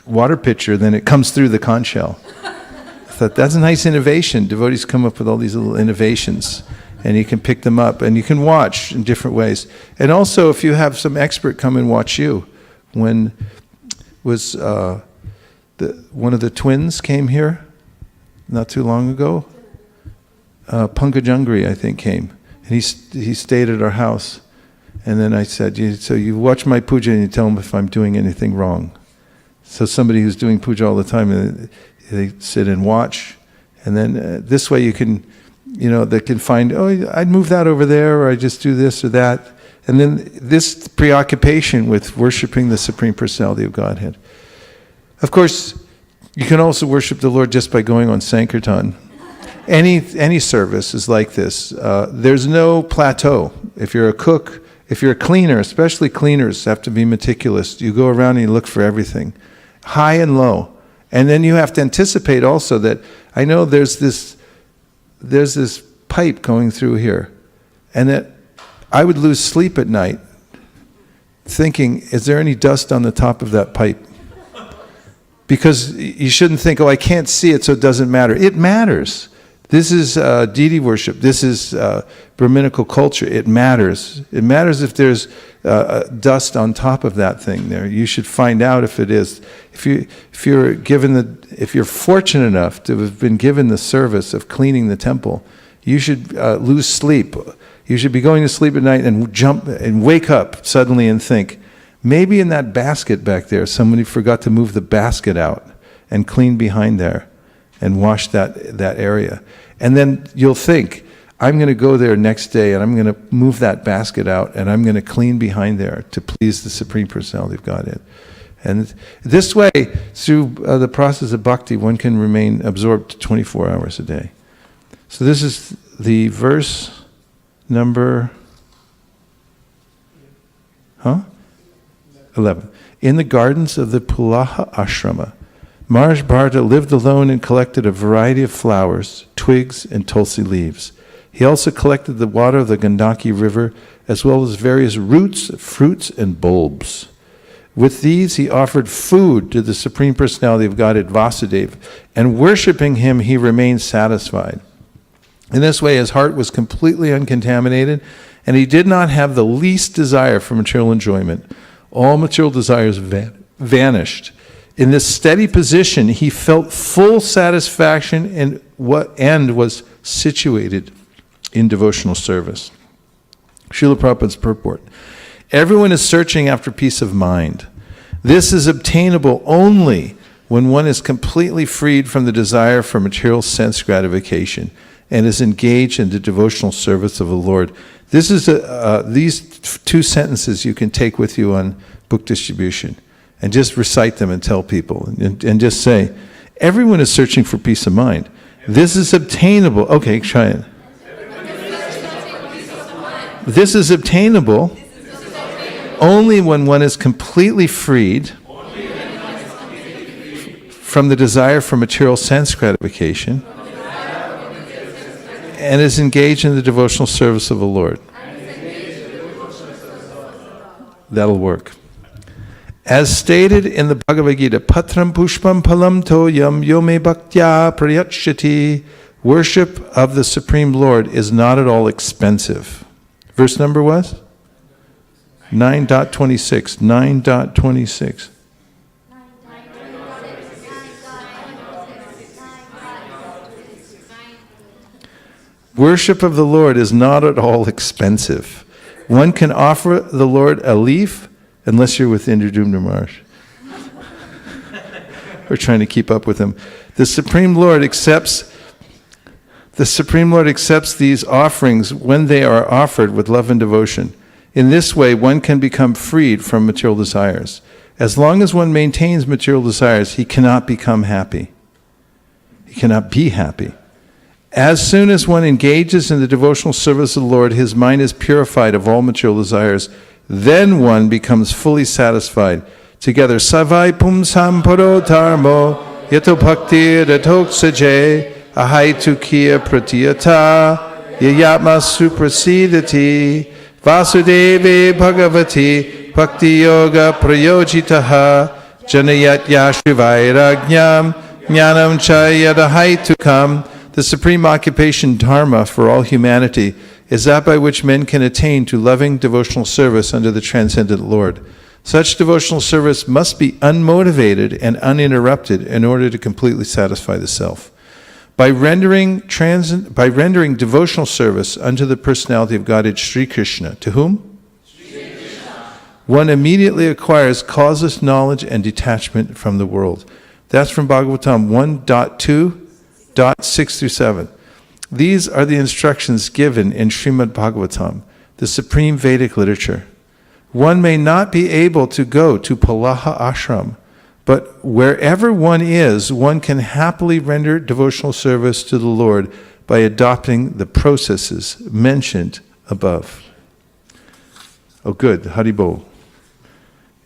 S1: water pitcher, then it comes through the conch shell. I thought, that's a nice innovation. Devotees come up with all these little innovations, and you can pick them up, and you can watch in different ways. And also, if you have some expert come and watch you, when was one of the twins came here not too long ago. Pankajangri, I think, came. And he stayed at our house. And then I said, so you watch my puja and you tell him if I'm doing anything wrong. So somebody who's doing puja all the time, they sit and watch. And then this way you can, they can find, I'd move that over there, or I just do this or that. And then this preoccupation with worshiping the Supreme Personality of Godhead. Of course, you can also worship the Lord just by going on Sankirtan. Any service is like this. There's no plateau. If you're a cook, if you're a cleaner, especially cleaners have to be meticulous. You go around and you look for everything, high and low. And then you have to anticipate also that, I know there's this pipe going through here, and that I would lose sleep at night thinking, is there any dust on the top of that pipe? Because you shouldn't think, I can't see it, so it doesn't matter. It matters. This is deity worship. This is Brahminical culture. It matters. It matters if there's dust on top of that thing there. You should find out if it is. If you're fortunate enough to have been given the service of cleaning the temple, you should lose sleep. You should be going to sleep at night and jump and wake up suddenly and think, maybe in that basket back there, somebody forgot to move the basket out and clean behind there and wash that area. And then you'll think, I'm going to go there next day and I'm going to move that basket out and I'm going to clean behind there to please the Supreme Personality of Godhead. And this way, through the process of bhakti, one can remain absorbed 24 hours a day. So this is the verse number 11. In the gardens of the Pulaha Ashrama, Maharaj Bharata lived alone and collected a variety of flowers, twigs, and tulsi leaves. He also collected the water of the Gandaki river, as well as various roots, fruits, and bulbs. With these, he offered food to the Supreme Personality of Godhead, Vasudeva, and worshiping him, he remained satisfied. In this way, his heart was completely uncontaminated, and he did not have the least desire for material enjoyment. All material desires vanished. In this steady position, he felt full satisfaction and was situated in devotional service. Srila Prabhupada's purport. Everyone is searching after peace of mind. This is obtainable only when one is completely freed from the desire for material sense gratification and is engaged in the devotional service of the Lord. This is these two sentences you can take with you on book distribution and just recite them and tell people and just say, everyone is searching for peace of mind. This is obtainable. Okay, try it. This is obtainable only when one is completely freed from the desire for material sense gratification and is engaged in the devotional service of the Lord. That'll work. As stated in the Bhagavad Gita, Patram Pushpam Palam Toyam Yome Bhaktya Prayachati, worship of the Supreme Lord is not at all expensive. Verse number was? 9.26. 9.26. Worship of the Lord is not at all expensive. One can offer the Lord a leaf, unless you're with Indradumna Maharaj. We're trying to keep up with him. The Supreme Lord accepts these offerings when they are offered with love and devotion. In this way, one can become freed from material desires. As long as one maintains material desires, he cannot become happy. He cannot be happy. As soon as one engages in the devotional service of the Lord, his mind is purified of all material desires. Then one becomes fully satisfied. Together, Savai Pumsam Paro Dharmo Yato Bhakti Ratoksaje Ahaitukiya Pratiyata Yayatma Suprasidati Vasudeve Bhagavati Bhakti Yoga Prayojitaha Janayat Yashrivairagnyam Jnanam Chayadahaitukam. The supreme occupation, dharma, for all humanity is that by which men can attain to loving devotional service under the transcendent Lord. Such devotional service must be unmotivated and uninterrupted in order to completely satisfy the self. By rendering devotional service unto the personality of Godhead Sri Krishna, to whom? Sri Krishna. One immediately acquires causeless knowledge and detachment from the world. That's from Bhagavatam 1.2.6 through 7. These are the instructions given in Srimad Bhagavatam, the supreme Vedic literature. One may not be able to go to Palaha Ashram, but wherever one is, one can happily render devotional service to the Lord by adopting the processes mentioned above. Oh good, Haribol.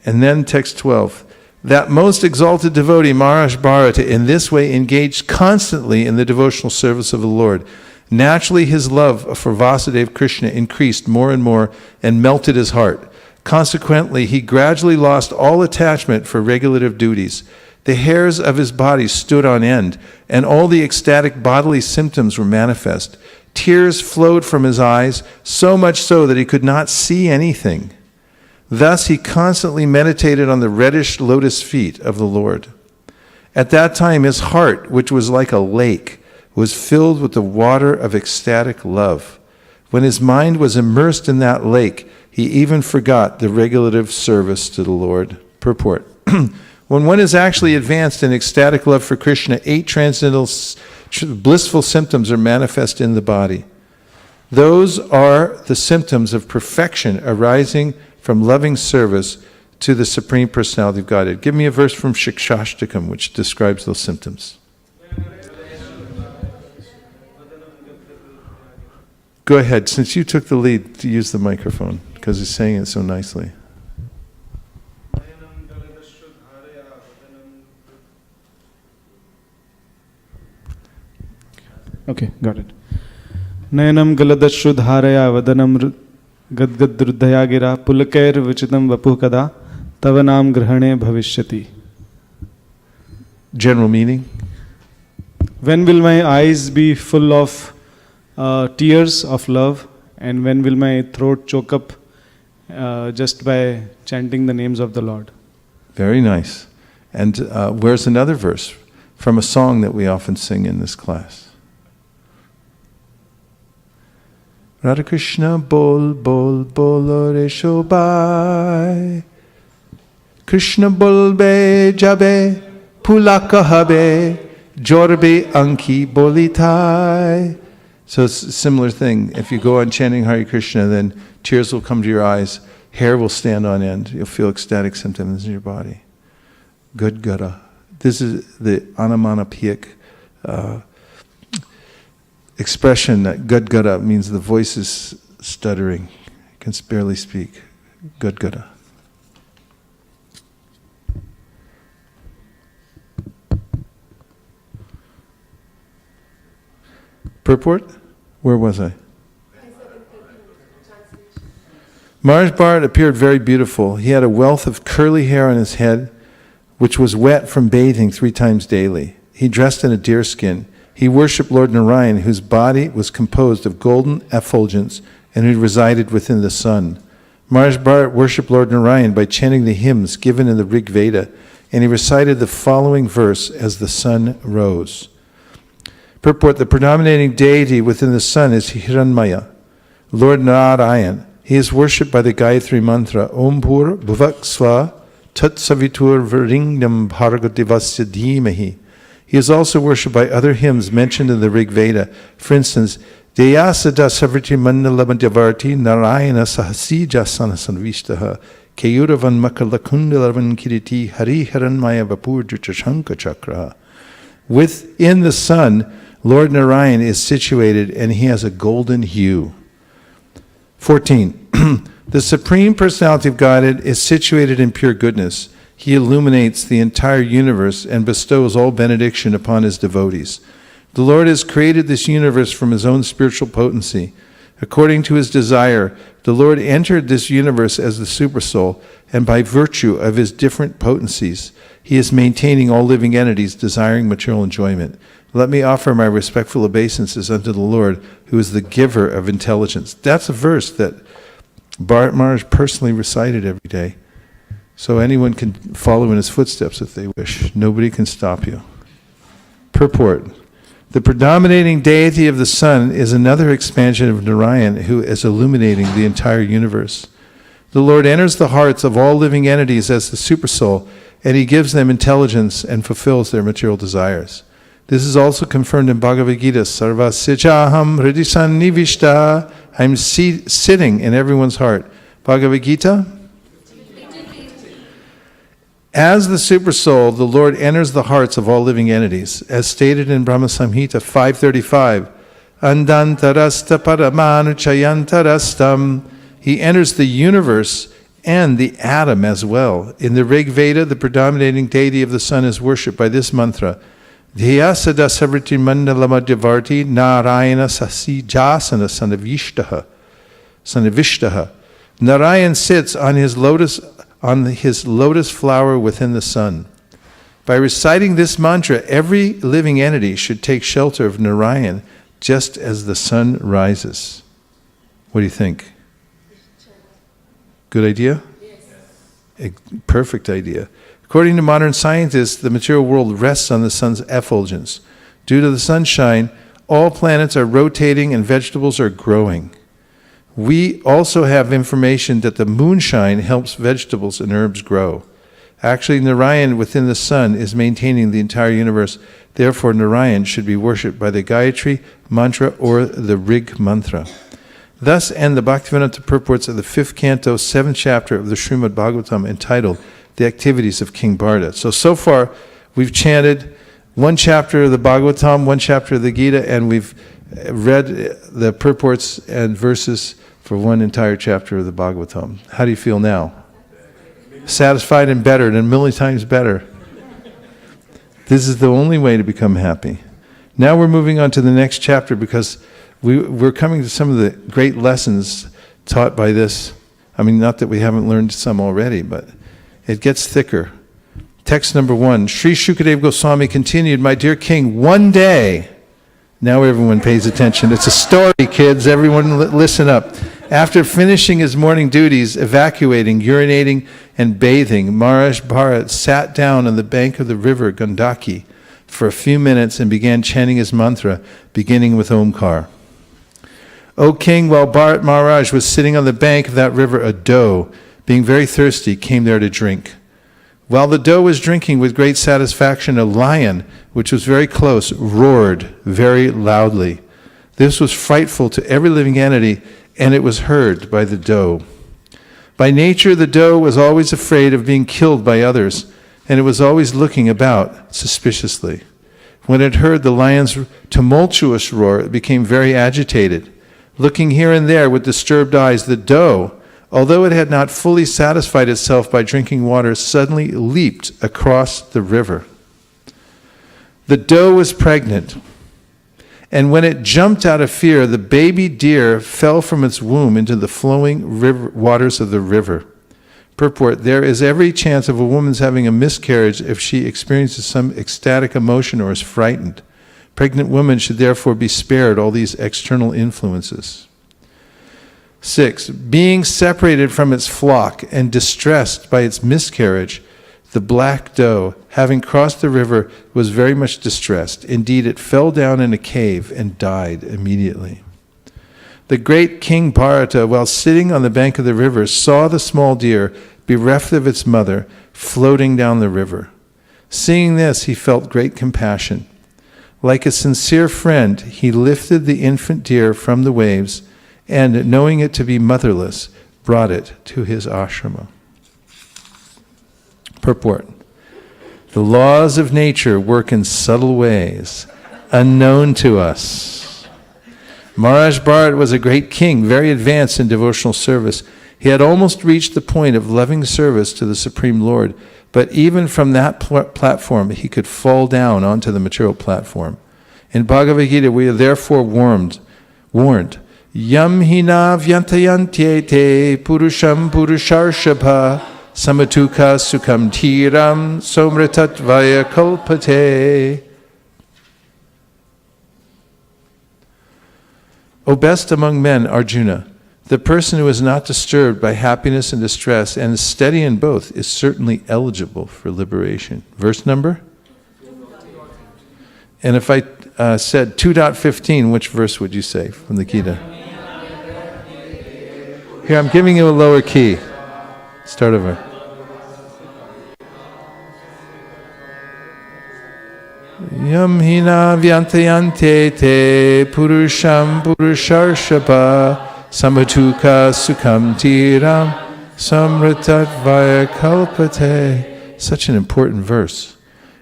S1: And then text 12. That most exalted devotee, Maharaj Bharata, in this way engaged constantly in the devotional service of the Lord. Naturally, his love for Vasudeva Krishna increased more and more and melted his heart. Consequently, he gradually lost all attachment for regulative duties. The hairs of his body stood on end, and all the ecstatic bodily symptoms were manifest. Tears flowed from his eyes, so much so that he could not see anything. Thus he constantly meditated on the reddish lotus feet of the Lord. At that time his heart, which was like a lake, was filled with the water of ecstatic love. When his mind was immersed in that lake, he even forgot the regulative service to the Lord. Purport. When one is actually advanced in ecstatic love for Krishna, 8 transcendental blissful symptoms are manifest in the body. Those are the symptoms of perfection arising from loving service to the Supreme Personality of Godhead. Give me a verse from Shikshashtakam which describes those symptoms. Go ahead, since you took the lead, to use the microphone, because he's saying it so nicely.
S7: Okay, got it. Nayanam galadashudharaya vadanam gadgadruddhaya gira pulakair vichitam vapuh tavanam grahane bhavishyati.
S1: General meaning?
S7: When will my eyes be full of tears of love, and when will my throat choke up just by chanting the names of the Lord.
S1: Very nice. And where's another verse from a song that we often sing in this class? Radha Krishna bol bol bol re shobai, Krishna bolbe jabe pulaka habe, jorbe anki bolitai. So it's a similar thing. If you go on chanting Hare Krishna, then tears will come to your eyes, hair will stand on end, you'll feel ecstatic symptoms in your body. Good gada. This is the onomatopoeic expression that good gada means the voice is stuttering, can barely speak. Good gada. Purport? Where was I? Maharaj Bharata appeared very beautiful. He had a wealth of curly hair on his head, which was wet from bathing 3 times daily. He dressed in a deer skin. He worshipped Lord Narayan, whose body was composed of golden effulgence and who resided within the sun. Maharaj Bharata worshipped Lord Narayan by chanting the hymns given in the Rig Veda, and he recited the following verse as the sun rose. Purport: the predominating deity within the sun is Hiranmaya, Lord Narayan. He is worshipped by the Gayatri mantra, Om Bhur Bhuvak Sva Tat Savitur Varingnam Bhargadevasya Dhimahi. He is also worshipped by other hymns mentioned in the Rig Veda. For instance, Deyasada Savriti Mandalamadyavarti Narayana Sahasi Jasanasan Vishtaha Keyuravan Makalakundalavan Kiriti Hari Haranmaya Vapur Duchashanka Chakraha. Within the sun, Lord Narayan is situated and he has a golden hue. 14. The Supreme Personality of Godhead is situated in pure goodness. He illuminates the entire universe and bestows all benediction upon his devotees. The Lord has created this universe from his own spiritual potency. According to his desire, the Lord entered this universe as the Supersoul, and by virtue of his different potencies, he is maintaining all living entities desiring material enjoyment. Let me offer my respectful obeisances unto the Lord, who is the giver of intelligence. That's a verse that Bharat Maharaj personally recited every day. So anyone can follow in his footsteps if they wish. Nobody can stop you. Purport: the predominating deity of the sun is another expansion of Narayan, who is illuminating the entire universe. The Lord enters the hearts of all living entities as the Supersoul, and he gives them intelligence and fulfills their material desires. This is also confirmed in Bhagavad Gita, Sarvasya hridisan nivishta. I'm sitting in everyone's heart. Bhagavad Gita? As the Supersoul, the Lord enters the hearts of all living entities, as stated in Brahma Samhita 535. Andantarasta paramanu chayantarastam. He enters the universe and the atom as well. In the Rig Veda, the predominating deity of the sun is worshipped by this mantra. Dhyasada savriti mandalamadyavarti narayana sasi jasana sanavishtaha. Narayan sits on his lotus flower within the sun. By reciting this mantra, every living entity should take shelter of Narayan just as the sun rises. What do you think? Good idea? Yes. Perfect idea. According to modern scientists, the material world rests on the sun's effulgence. Due to the sunshine, all planets are rotating and vegetables are growing. We also have information that the moonshine helps vegetables and herbs grow. Actually, Narayan within the sun is maintaining the entire universe. Therefore, Narayan should be worshipped by the Gayatri mantra or the Rig mantra. Thus end the Bhaktivedanta purports of the 5th canto, 7th chapter of the Srimad Bhagavatam, entitled The Activities of King Bharata. So far, we've chanted 1 chapter of the Bhagavatam, 1 chapter of the Gita, and we've read the purports and verses for 1 entire chapter of the Bhagavatam. How do you feel now? Satisfied and better, and a million times better. This is the only way to become happy. Now we're moving on to the next chapter because we're coming to some of the great lessons taught by this. I mean, not that we haven't learned some already, but it gets thicker. Text number 1. Sri Shukadeva Goswami continued, my dear king, one day, Now everyone pays attention. It's a story, kids. Everyone listen up. After finishing his morning duties, evacuating, urinating, and bathing, Maharaj Bharat sat down on the bank of the river Gandaki for a few minutes and began chanting his mantra, beginning with Omkar. O king, while Bharat Maharaj was sitting on the bank of that river, a doe, being very thirsty, came there to drink. While the doe was drinking with great satisfaction, a lion, which was very close, roared very loudly. This was frightful to every living entity, and it was heard by the doe. By nature, the doe was always afraid of being killed by others, and it was always looking about suspiciously. When it heard the lion's tumultuous roar, it became very agitated. Looking here and there with disturbed eyes, the doe, although it had not fully satisfied itself by drinking water, suddenly leaped across the river. The doe was pregnant, and when it jumped out of fear, the baby deer fell from its womb into the flowing waters of the river. Purport: there is every chance of a woman's having a miscarriage if she experiences some ecstatic emotion or is frightened. Pregnant women should therefore be spared all these external influences. 6. Being separated from its flock and distressed by its miscarriage, the black doe, having crossed the river, was very much distressed. Indeed, it fell down in a cave and died immediately. The great King Bharata, while sitting on the bank of the river, saw the small deer, bereft of its mother, floating down the river. Seeing this, he felt great compassion. Like a sincere friend, he lifted the infant deer from the waves and, knowing it to be motherless, brought it to his ashrama. Purport: the laws of nature work in subtle ways, unknown to us. Maharaj Bharat was a great king, very advanced in devotional service. He had almost reached the point of loving service to the Supreme Lord, but even from that platform, he could fall down onto the material platform. In Bhagavad Gita, we are therefore warned, Yam hina vyantayantyete purusham purusharshapha samatuka sukham tiram somritatvaya kalpate. O best among men, Arjuna, the person who is not disturbed by happiness and distress and is steady in both is certainly eligible for liberation. Verse number? And if I said 2.15, which verse would you say from the Gita? Here, I'm giving you a lower key. Start over. Yam hina vyantayante te purusham purusharshapa samatuka sukham tiram samritat vaya kalpate. Such an important verse.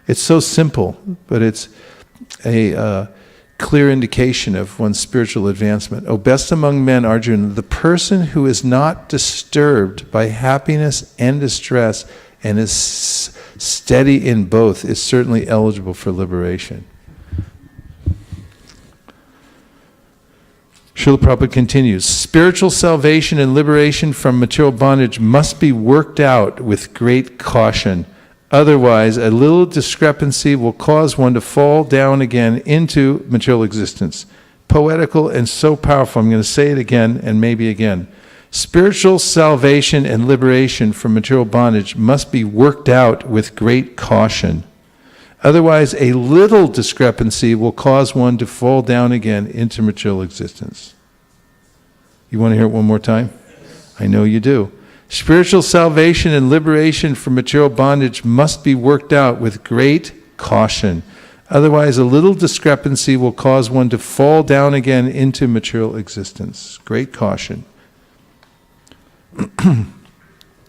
S1: It's so simple, but it's a clear indication of one's spiritual advancement. O best among men, Arjuna, the person who is not disturbed by happiness and distress and is steady in both is certainly eligible for liberation. Srila Prabhupada continues, spiritual salvation and liberation from material bondage must be worked out with great caution. Otherwise, a little discrepancy will cause one to fall down again into material existence. Poetical and so powerful. I'm going to say it again and maybe again. Spiritual salvation and liberation from material bondage must be worked out with great caution. Otherwise, a little discrepancy will cause one to fall down again into material existence. You want to hear it one more time? I know you do. Spiritual salvation and liberation from material bondage must be worked out with great caution. Otherwise, a little discrepancy will cause one to fall down again into material existence. Great caution.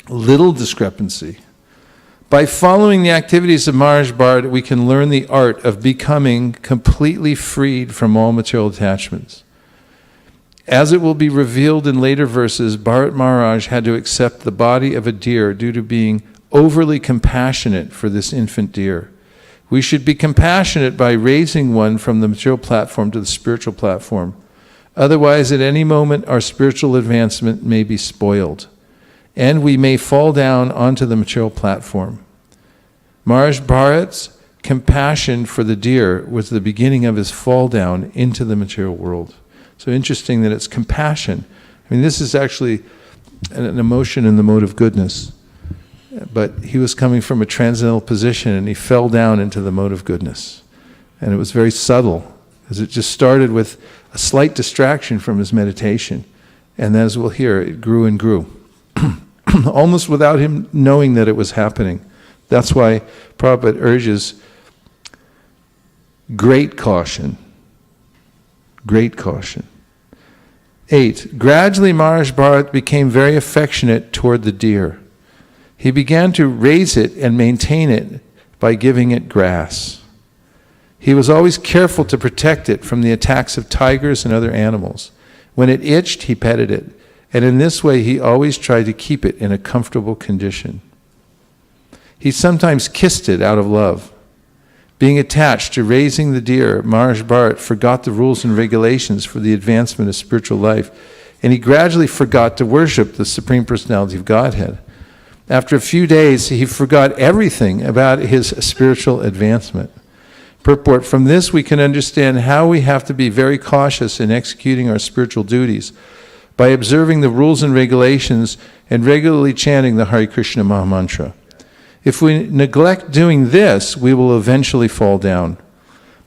S1: Little discrepancy. By following the activities of Maharaj Bharat, we can learn the art of becoming completely freed from all material attachments. As it will be revealed in later verses, Bharat Maharaj had to accept the body of a deer due to being overly compassionate for this infant deer. We should be compassionate by raising one from the material platform to the spiritual platform. Otherwise, at any moment, our spiritual advancement may be spoiled, and we may fall down onto the material platform. Maharaj Bharat's compassion for the deer was the beginning of his fall down into the material world. So interesting that it's compassion. I mean, this is actually an emotion in the mode of goodness. But he was coming from a transcendental position and he fell down into the mode of goodness. And it was very subtle, because it just started with a slight distraction from his meditation. And as we'll hear, it grew and grew. Almost without him knowing that it was happening. That's why Prabhupada urges great caution. Great caution. 8. Gradually Maharaj Bharat became very affectionate toward the deer. He began to raise it and maintain it by giving it grass. He was always careful to protect it from the attacks of tigers and other animals. When it itched, he petted it. And in this way, he always tried to keep it in a comfortable condition. He sometimes kissed it out of love. Being attached to raising the deer, Maharaj Bharat forgot the rules and regulations for the advancement of spiritual life, and he gradually forgot to worship the Supreme Personality of Godhead. After a few days, he forgot everything about his spiritual advancement. Purport: from this we can understand how we have to be very cautious in executing our spiritual duties by observing the rules and regulations and regularly chanting the Hare Krishna Mahamantra. If we neglect doing this, we will eventually fall down.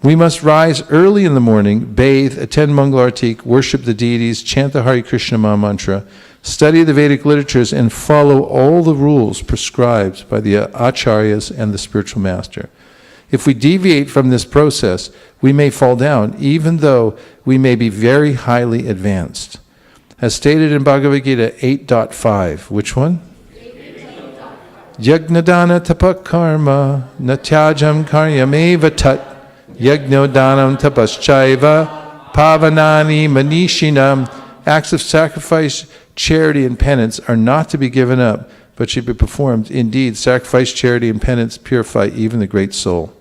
S1: We must rise early in the morning, bathe, attend Mangalartik, worship the deities, chant the Hare Krishna Mahamantra, study the Vedic literatures, and follow all the rules prescribed by the acharyas and the spiritual master. If we deviate from this process, we may fall down, even though we may be very highly advanced. As stated in Bhagavad Gita 8.5, which one? Yagnadana tapakarma natyajam karyameva tat yagnodanam tapaschaiva pavanani manishinam. Acts of sacrifice, charity, and penance are not to be given up, but should be performed. Indeed, sacrifice, charity, and penance purify even the great soul.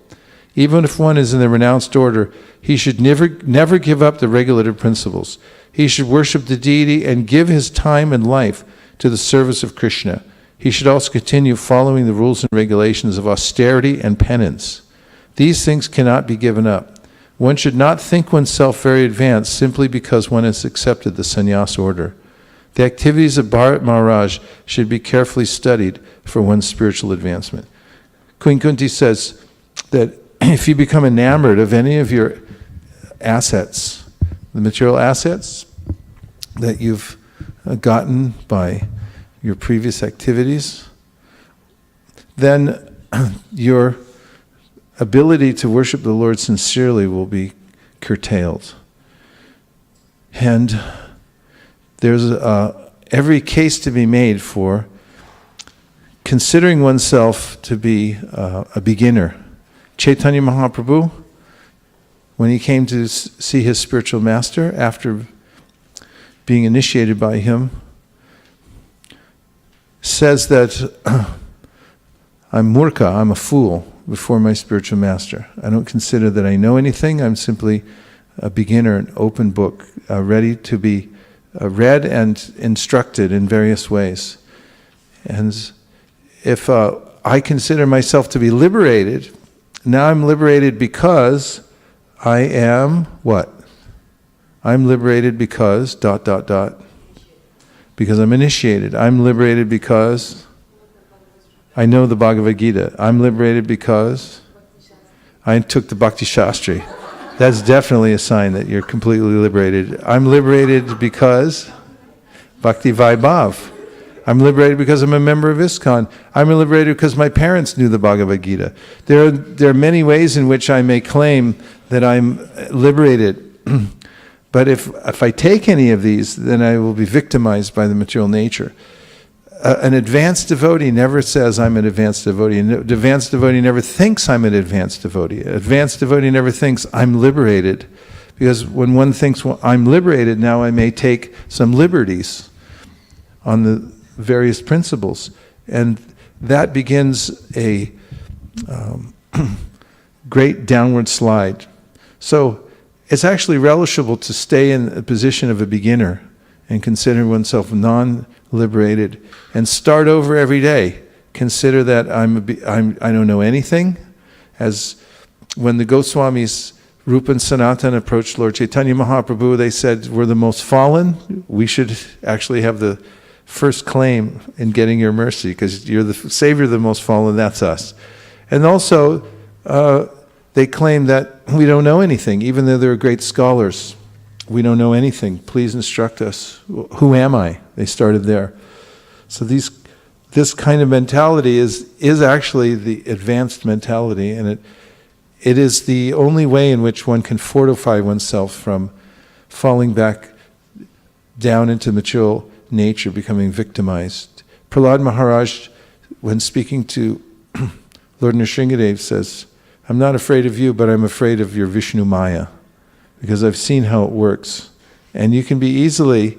S1: Even if one is in the renounced order, he should never give up the regulative principles. He should worship the deity and give his time and life to the service of Krishna. He should also continue following the rules and regulations of austerity and penance. These things cannot be given up. One should not think oneself very advanced simply because one has accepted the sannyas order. The activities of Bharat Maharaj should be carefully studied for one's spiritual advancement. Queen Kunti says that if you become enamored of any of your assets, the material assets that you've gotten by your previous activities, then your ability to worship the Lord sincerely will be curtailed. And there's every case to be made for considering oneself to be a beginner. Chaitanya Mahaprabhu, when he came to see his spiritual master after being initiated by him, says that I'm murka, I'm a fool before my spiritual master. I don't consider that I know anything. I'm simply a beginner, an open book, ready to be read and instructed in various ways. And if I consider myself to be liberated, now I'm liberated because I am what? I'm liberated because ... because I'm initiated. I'm liberated because I know the Bhagavad Gita. I'm liberated because I took the Bhakti Shastri. That's definitely a sign that you're completely liberated. I'm liberated because Bhakti Vaibhav. I'm liberated because I'm a member of ISKCON. I'm liberated because my parents knew the Bhagavad Gita. There are many ways in which I may claim that I'm liberated. But if I take any of these, then I will be victimized by the material nature. An advanced devotee never says I'm an advanced devotee. An advanced devotee never thinks I'm an advanced devotee. An advanced devotee never thinks I'm liberated. Because when one thinks, well, I'm liberated, now I may take some liberties on the various principles. And that begins a great downward slide. So it's actually relishable to stay in the position of a beginner and consider oneself non-liberated and start over every day. Consider that I don't know anything, As when the Goswamis, Rupa and Sanatan, approached Lord Chaitanya Mahaprabhu, they said, we're the most fallen. We should actually have the first claim in getting your mercy, because you're the Savior of the most fallen, that's us. And also, they claim that we don't know anything, even though they're great scholars. We don't know anything. Please instruct us. Who am I? They started there. So this kind of mentality is actually the advanced mentality, and it is the only way in which one can fortify oneself from falling back down into material nature, becoming victimized. Prahlad Maharaj, when speaking to Lord Nrsingadev, says, I'm not afraid of you, but I'm afraid of your Vishnu Maya, because I've seen how it works. And you can be easily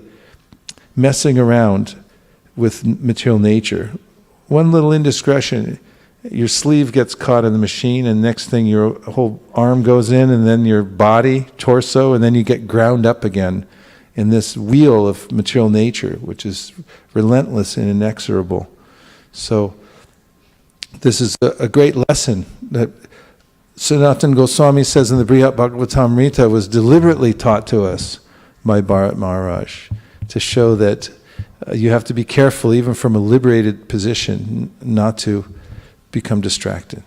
S1: messing around with material nature. One little indiscretion, your sleeve gets caught in the machine, and next thing your whole arm goes in, and then your body, torso, and then you get ground up again in this wheel of material nature, which is relentless and inexorable. So this is a great lesson that Sanatana Goswami says in the Brihat Bhagavatamrita was deliberately taught to us by Bharata Maharaj, to show that you have to be careful, even from a liberated position, not to become distracted.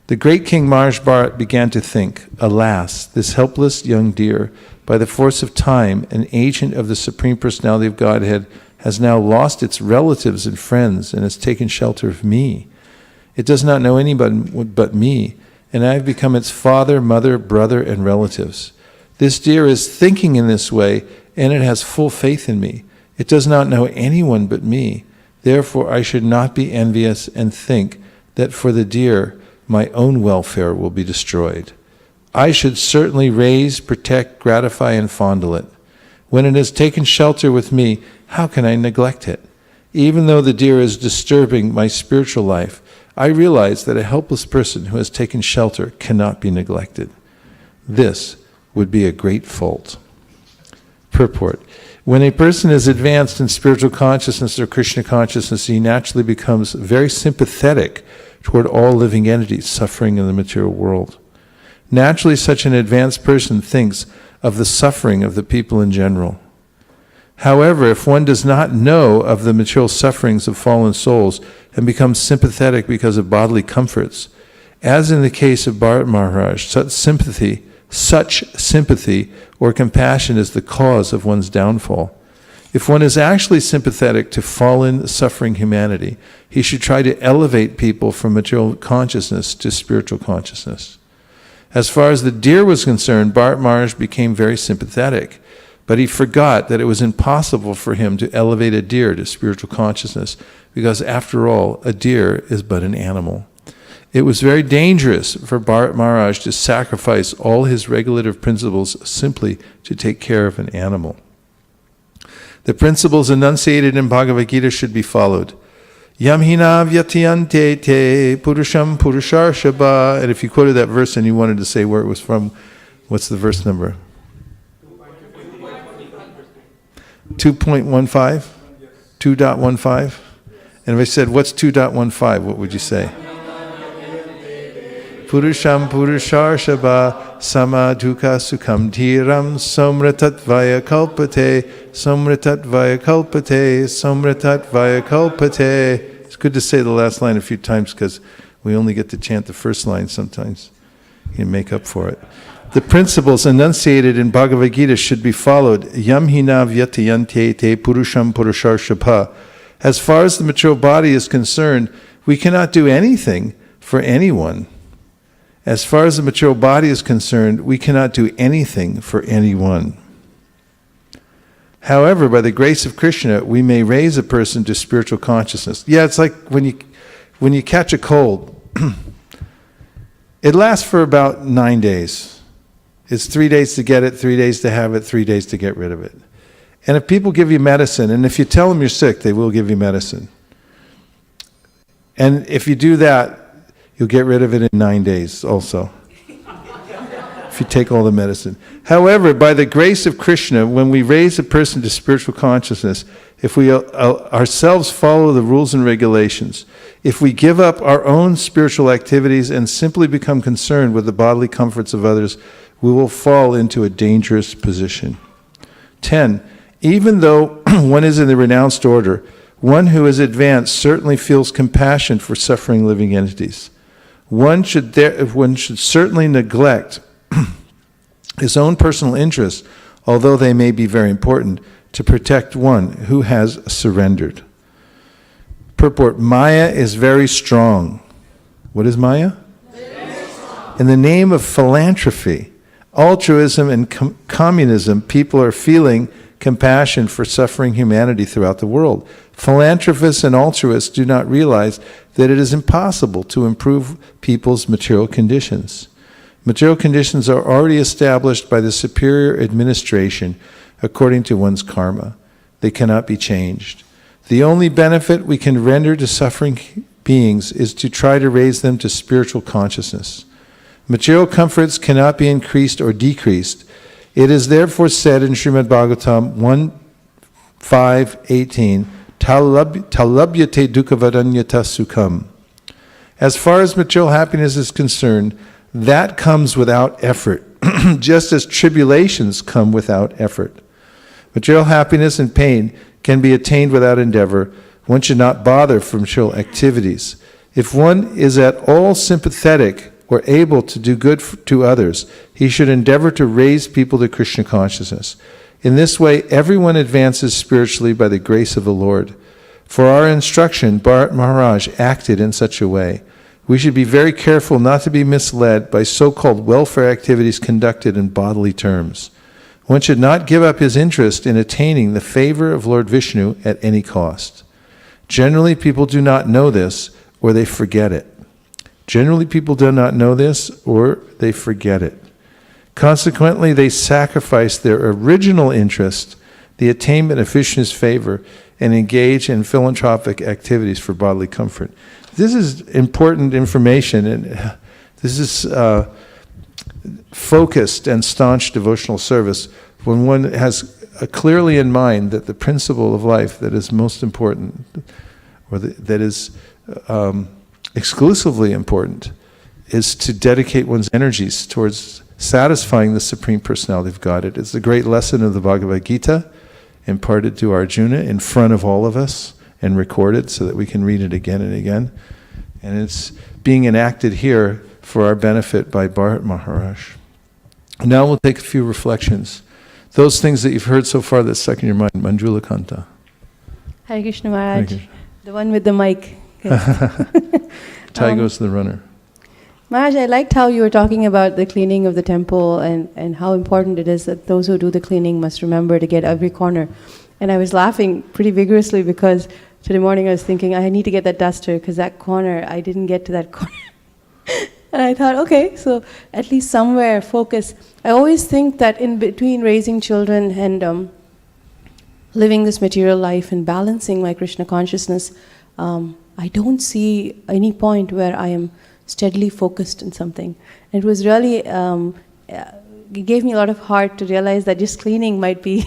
S1: The great King Maharaj Bharat began to think, alas, this helpless young deer, by the force of time, an agent of the Supreme Personality of Godhead, has now lost its relatives and friends and has taken shelter of me. It does not know anybody but me, and I have become its father, mother, brother, and relatives. This deer is thinking in this way, and it has full faith in me. It does not know anyone but me. Therefore, I should not be envious and think that for the deer, my own welfare will be destroyed. I should certainly raise, protect, gratify, and fondle it. When it has taken shelter with me, how can I neglect it? Even though the deer is disturbing my spiritual life, I realize that a helpless person who has taken shelter cannot be neglected. This would be a great fault. Purport. When a person is advanced in spiritual consciousness or Krishna consciousness, he naturally becomes very sympathetic toward all living entities suffering in the material world. Naturally, such an advanced person thinks of the suffering of the people in general. However, if one does not know of the material sufferings of fallen souls and becomes sympathetic because of bodily comforts, as in the case of Bharata Maharaj, such sympathy or compassion is the cause of one's downfall. If one is actually sympathetic to fallen, suffering humanity, he should try to elevate people from material consciousness to spiritual consciousness. As far as the deer was concerned, Bharata Maharaj became very sympathetic, but he forgot that it was impossible for him to elevate a deer to spiritual consciousness, because after all, a deer is but an animal. It was very dangerous for Bharata Maharaj to sacrifice all his regulative principles simply to take care of an animal. The principles enunciated in Bhagavad Gita should be followed. Yam hina vyatiyante te purusham purusharshaba. And if you quoted that verse and you wanted to say where it was from, what's the verse number? 2.15? 2.15? And if I said, what's 2.15, what would you say? Purusham purusharshaba samadhuka sukham dhiram somratat vaya kalpate somratat vaya kalpate somratat vaya kalpate. It's good to say the last line a few times because we only get to chant the first line sometimes. You can make up for it. The principles enunciated in Bhagavad Gita should be followed. Yam hina vyatiyante te purusham purusharshaba. As far as the material body is concerned, we cannot do anything for anyone. As far as the material body is concerned, we cannot do anything for anyone. However, by the grace of Krishna, we may raise a person to spiritual consciousness. Yeah, it's like when you catch a cold. It lasts for about 9 days. It's 3 days to get it, 3 days to have it, 3 days to get rid of it. And if people give you medicine, and if you tell them you're sick, they will give you medicine. And if you do that, you'll get rid of it in 9 days also. if you take all the medicine. However, by the grace of Krishna, when we raise a person to spiritual consciousness, if we ourselves follow the rules and regulations, if we give up our own spiritual activities and simply become concerned with the bodily comforts of others, we will fall into a dangerous position. 10. Even though one is in the renounced order, one who is advanced certainly feels compassion for suffering living entities. One should certainly neglect his own personal interests, although they may be very important, to protect one who has surrendered. Purport: Maya is very strong. What is Maya? In the name of philanthropy, altruism, and communism, people are feeling compassion for suffering humanity throughout the world. Philanthropists and altruists do not realize that it is impossible to improve people's material conditions. Material conditions are already established by the superior administration according to one's karma. They cannot be changed. The only benefit we can render to suffering beings is to try to raise them to spiritual consciousness. Material comforts cannot be increased or decreased. It is therefore said in Srimad Bhagavatam 1:5-18, Talabyate dukkhavadanyata sukham. As far as material happiness is concerned, that comes without effort, just as tribulations come without effort. Material happiness and pain can be attained without endeavor. One should not bother for material activities. If one is at all sympathetic or able to do good to others, he should endeavor to raise people to Krishna consciousness. In this way, everyone advances spiritually by the grace of the Lord. For our instruction, Bharata Maharaj acted in such a way. We should be very careful not to be misled by so-called welfare activities conducted in bodily terms. One should not give up his interest in attaining the favor of Lord Vishnu at any cost. Generally, people do not know this, or they forget it. Generally, people do not know this, or they forget it. Consequently, they sacrifice their original interest, the attainment of Vishnu's favor, and engage in philanthropic activities for bodily comfort. This is important information, and this is focused and staunch devotional service when one has clearly in mind that the principle of life that is most important, or that is exclusively important, is to dedicate one's energies towards satisfying the Supreme Personality of Godhead. It's the great lesson of the Bhagavad Gita, imparted to Arjuna in front of all of us and recorded so that we can read it again and again. And it's being enacted here for our benefit by Bharata Maharaj. Now we'll take a few reflections. Those things that you've heard so far that stuck in your mind. Manjula Kanta.
S8: Hare Krishna Maharaj,
S1: Krishna.
S8: the one with the mic.
S1: Tai goes the runner.
S8: Maharaj, I liked how you were talking about the cleaning of the temple and how important it is that those who do the cleaning must remember to get every corner. And I was laughing pretty vigorously because today morning I was thinking, I need to get that duster because that corner, I didn't get to that corner. And I thought, okay, so at least somewhere focus. I always think that in between raising children and living this material life and balancing my Krishna consciousness, I don't see any point where I am steadily focused on something. And it was really, it gave me a lot of heart to realize that just cleaning might be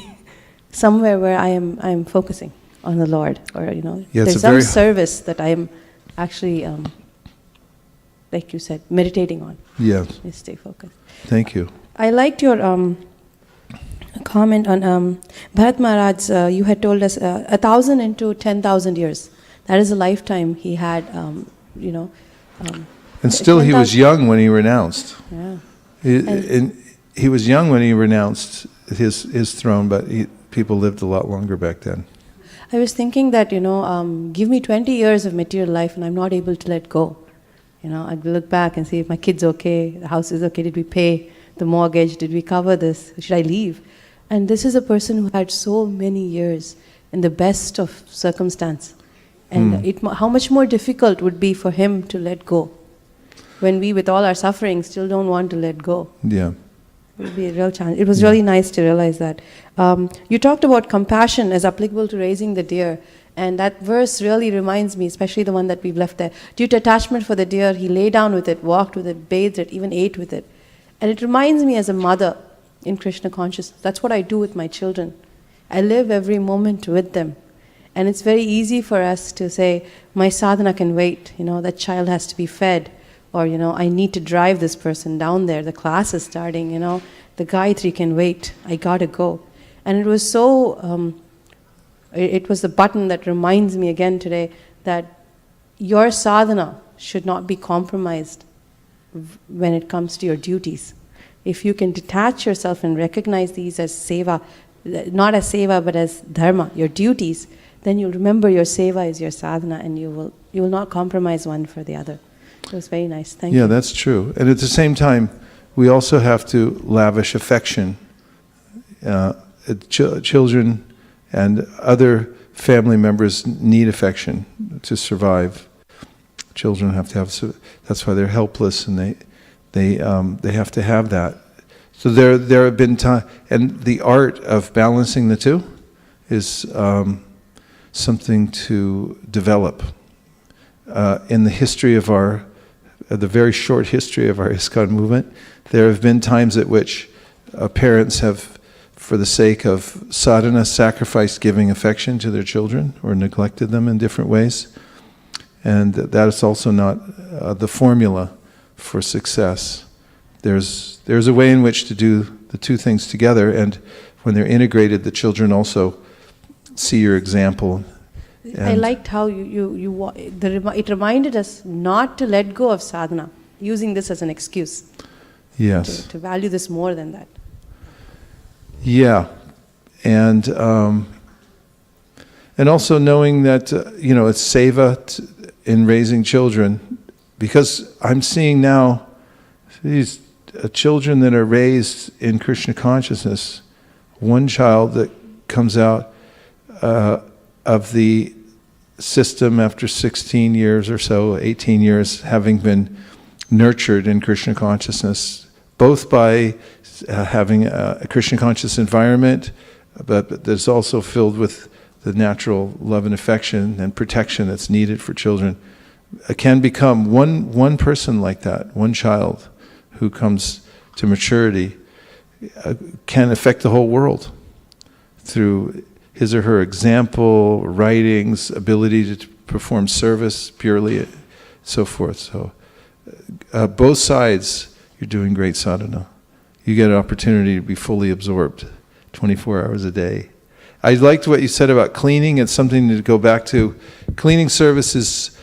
S8: somewhere where I am focusing on the Lord, or there's some service that I am actually, like you said, meditating on.
S1: Yes.
S8: Just stay focused.
S1: Thank you.
S8: I liked your comment on Bharat Maharaj. You had told us 1,000 into 10,000 years. That is a lifetime he had,
S1: And still he was young when he renounced.
S8: Yeah.
S1: He was young when he renounced his throne, but people lived a lot longer back then.
S8: I was thinking that, give me 20 years of material life and I'm not able to let go. I'd look back and see if my kid's okay, the house is okay, did we pay the mortgage, did we cover this, should I leave? And this is a person who had so many years in the best of circumstance. And how much more difficult would be for him to let go when we, with all our suffering, still don't want to let go.
S1: Yeah.
S8: It would be a real challenge. It was really nice to realize that. You talked about compassion as applicable to raising the deer. And that verse really reminds me, especially the one that we've left there. Due to attachment for the deer, he lay down with it, walked with it, bathed it, even ate with it. And it reminds me as a mother in Krishna consciousness, that's what I do with my children. I live every moment with them. And it's very easy for us to say, my sadhana can wait, that child has to be fed, or, I need to drive this person down there, the class is starting, the Gayatri can wait, I gotta go. And it was so, it was the button that reminds me again today that your sadhana should not be compromised when it comes to your duties. If you can detach yourself and recognize these as seva, not as seva but as dharma, your duties, then you'll remember your seva is your sadhana, and you will not compromise one for the other. It was very nice. Thank you.
S1: Yeah, that's true. And at the same time, we also have to lavish affection. Children and other family members need affection to survive. Children have to have. That's why they're helpless, and they have to have that. So there have been times, and the art of balancing the two is something to develop. In the history of the very short history of our ISKCON movement, there have been times at which parents have, for the sake of sadhana, sacrificed giving affection to their children or neglected them in different ways. And that is also not the formula for success. There's a way in which to do the two things together, and when they're integrated, the children also see your example.
S8: I liked how it reminded us not to let go of sadhana, using this as an excuse.
S1: Yes.
S8: To value this more than that.
S1: Yeah, and also knowing that it's seva in raising children, because I'm seeing now these children that are raised in Krishna consciousness. One child that comes out of the system after 16 years or so, 18 years, having been nurtured in Krishna consciousness, both by having a Krishna conscious environment, but that's also filled with the natural love and affection and protection that's needed for children, can become one person like that, one child who comes to maturity, can affect the whole world through his or her example, writings, ability to perform service purely, so forth. So both sides, you're doing great sadhana. You get an opportunity to be fully absorbed 24 hours a day. I liked what you said about cleaning. It's something to go back to. Cleaning services,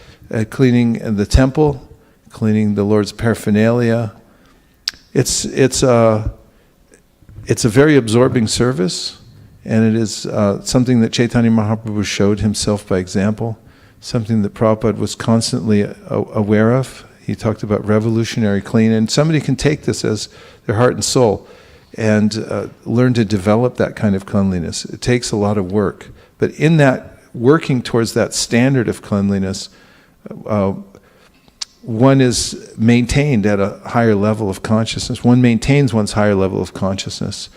S1: cleaning the temple, cleaning the Lord's paraphernalia. It's a very absorbing service, and it is something that Chaitanya Mahaprabhu showed himself by example, something that Prabhupada was constantly aware of. He talked about revolutionary clean, and somebody can take this as their heart and soul and learn to develop that kind of cleanliness. It takes a lot of work, but in that working towards that standard of cleanliness, one is maintained at a higher level of consciousness. One maintains one's higher level of consciousness.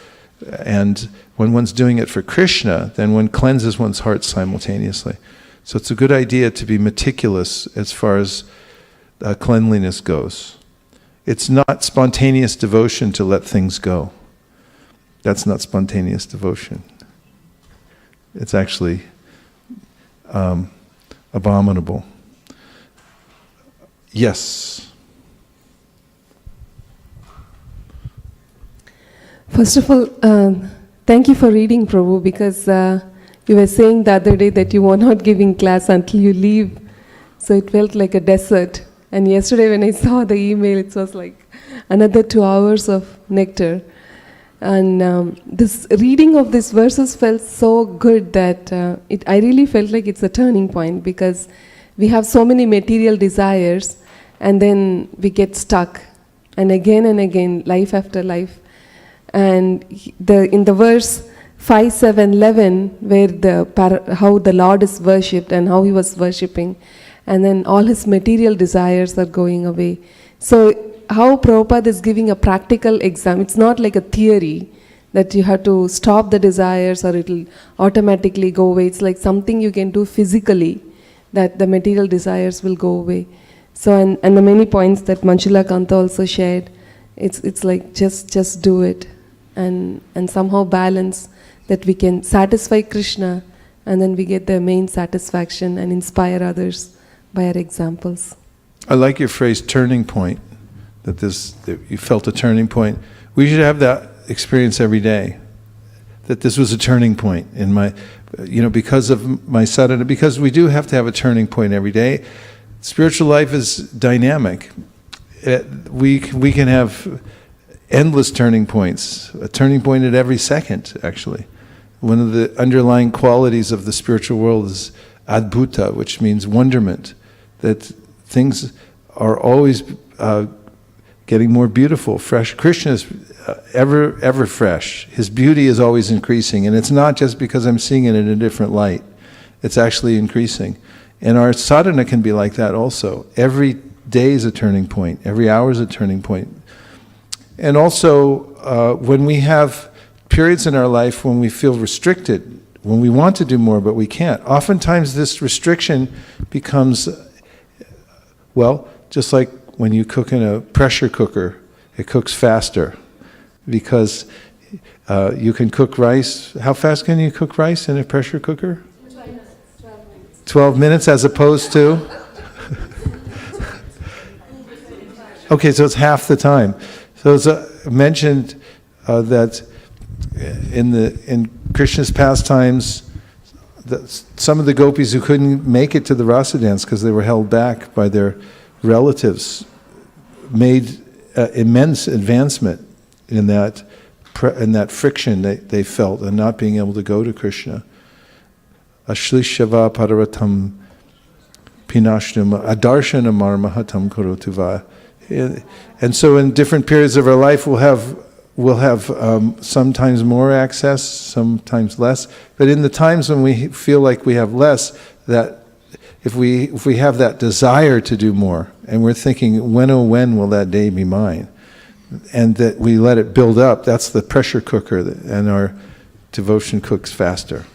S1: And when one's doing it for Krishna, then one cleanses one's heart simultaneously. So it's a good idea to be meticulous as far as cleanliness goes. It's not spontaneous devotion to let things go. That's not spontaneous devotion. It's actually abominable. Yes.
S3: First of all, thank you for reading, Prabhu, because you were saying the other day that you were not giving class until you leave. So it felt like a desert. And yesterday when I saw the email, it was like another 2 hours of nectar. And this reading of these verses felt so good that I really felt like it's a turning point, because we have so many material desires and then we get stuck. And again, life after life. And in the verse 5, 7, 11, where how the Lord is worshipped and how he was worshipping, and then all his material desires are going away. So how Prabhupada is giving a practical exam. It's not like a theory that you have to stop the desires or it will automatically go away. It's like something you can do physically, that the material desires will go away. So and the many points that Manjula Kanta also shared, It's like just do it, and somehow balance that we can satisfy Krishna, and then we get the main satisfaction and inspire others by our examples.
S1: I like your phrase "turning point." That you felt a turning point. We should have that experience every day. That this was a turning point in my, because of my sadhana. Because we do have to have a turning point every day. Spiritual life is dynamic. We can have endless turning points. A turning point at every second, actually. One of the underlying qualities of the spiritual world is adbhuta, which means wonderment. That things are always getting more beautiful, fresh. Krishna is ever fresh. His beauty is always increasing, and it's not just because I'm seeing it in a different light. It's actually increasing. And our sadhana can be like that also. Every day is a turning point. Every hour is a turning point. And also, when we have periods in our life when we feel restricted, when we want to do more but we can't, oftentimes this restriction becomes, just like when you cook in a pressure cooker, it cooks faster because you can cook rice. How fast can you cook rice in a pressure cooker? 12 minutes as opposed to? Okay, so it's half the time. So it's mentioned that in Krishna's pastimes, some of the gopis who couldn't make it to the rasa dance because they were held back by their relatives made immense advancement in that friction they felt and not being able to go to Krishna. Ashlishava paravatam pinashnam adarshana marmahatam korotuva. And so in different periods of our life we'll have sometimes more access, sometimes less. But in the times when we feel like we have less, that if we have that desire to do more, and we're thinking, when will that day be mine? And that we let it build up, that's the pressure cooker, and our devotion cooks faster.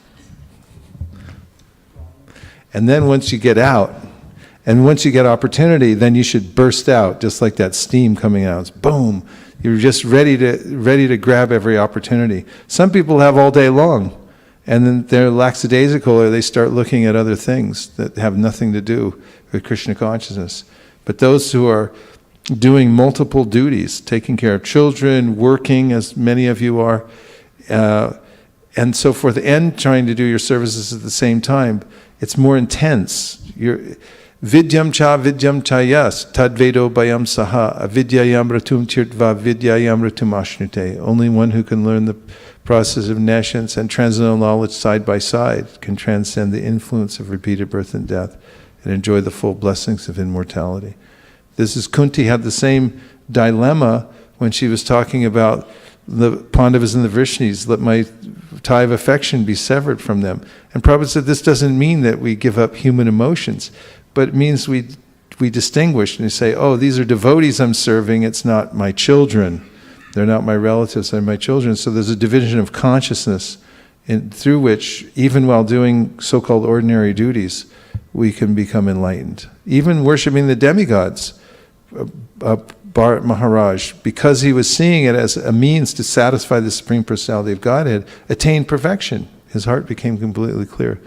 S1: And then once you get out, and once you get opportunity, then you should burst out, just like that steam coming out. It's boom. You're just ready to grab every opportunity. Some people have all day long, and then they're lackadaisical, or they start looking at other things that have nothing to do with Krishna consciousness. But those who are doing multiple duties, taking care of children, working, as many of you are, and so forth, and trying to do your services at the same time, it's more intense. Vidyam chayas tadvedo bayam saha avidyayam ratum tirtva vidyayam ratum ashnute. Only one who can learn the process of nescience and transcendental knowledge side by side can transcend the influence of repeated birth and death and enjoy the full blessings of immortality. This is Kunti had the same dilemma when she was talking about the Pandavas and the Vrishnis. Let my tie of affection be severed from them. And Prabhupada said this doesn't mean that we give up human emotions, but it means we distinguish and we say, oh, these are devotees I'm serving, it's not my children. They're not my relatives, they're my children. So there's a division of consciousness through which, even while doing so-called ordinary duties, we can become enlightened. Even worshipping the demigods, Bharat Maharaj, because he was seeing it as a means to satisfy the Supreme Personality of Godhead, attained perfection. His heart became completely clear.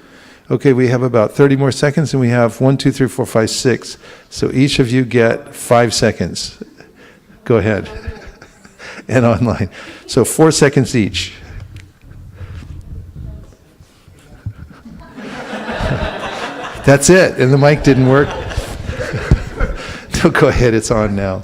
S1: Okay, we have about 30 more seconds, and we have 1, 2, 3, 4, 5, 6. So each of you get 5 seconds. Go ahead. And online. So 4 seconds each. That's it. And the mic didn't work. No, go ahead. It's on now.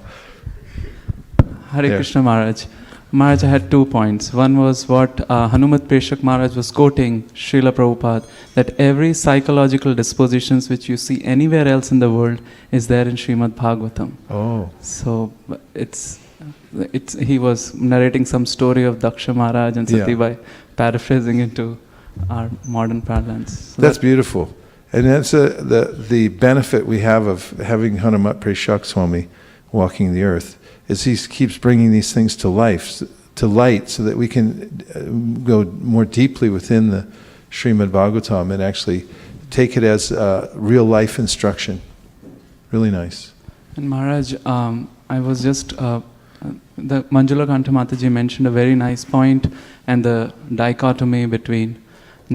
S4: Hare
S1: Yeah.
S4: Krishna Maharaj. Maharaj, I had 2 points. One was what Hanumat Preshak Maharaj was quoting Srila Prabhupada, that every psychological dispositions which you see anywhere else in the world is there in Srimad Bhagavatam.
S1: Oh.
S4: So he was narrating some story of Daksha Maharaj and Satibai, paraphrasing into our modern parlance. So
S1: that's beautiful. And that's the benefit we have of having Hanumat Preshak Swami walking the earth, is he keeps bringing these things to light, so that we can go more deeply within the Srimad Bhagavatam and actually take it as real life instruction. Really nice.
S4: And Maharaj, I was just The Manjula Kanta Mataji mentioned a very nice point, and the dichotomy between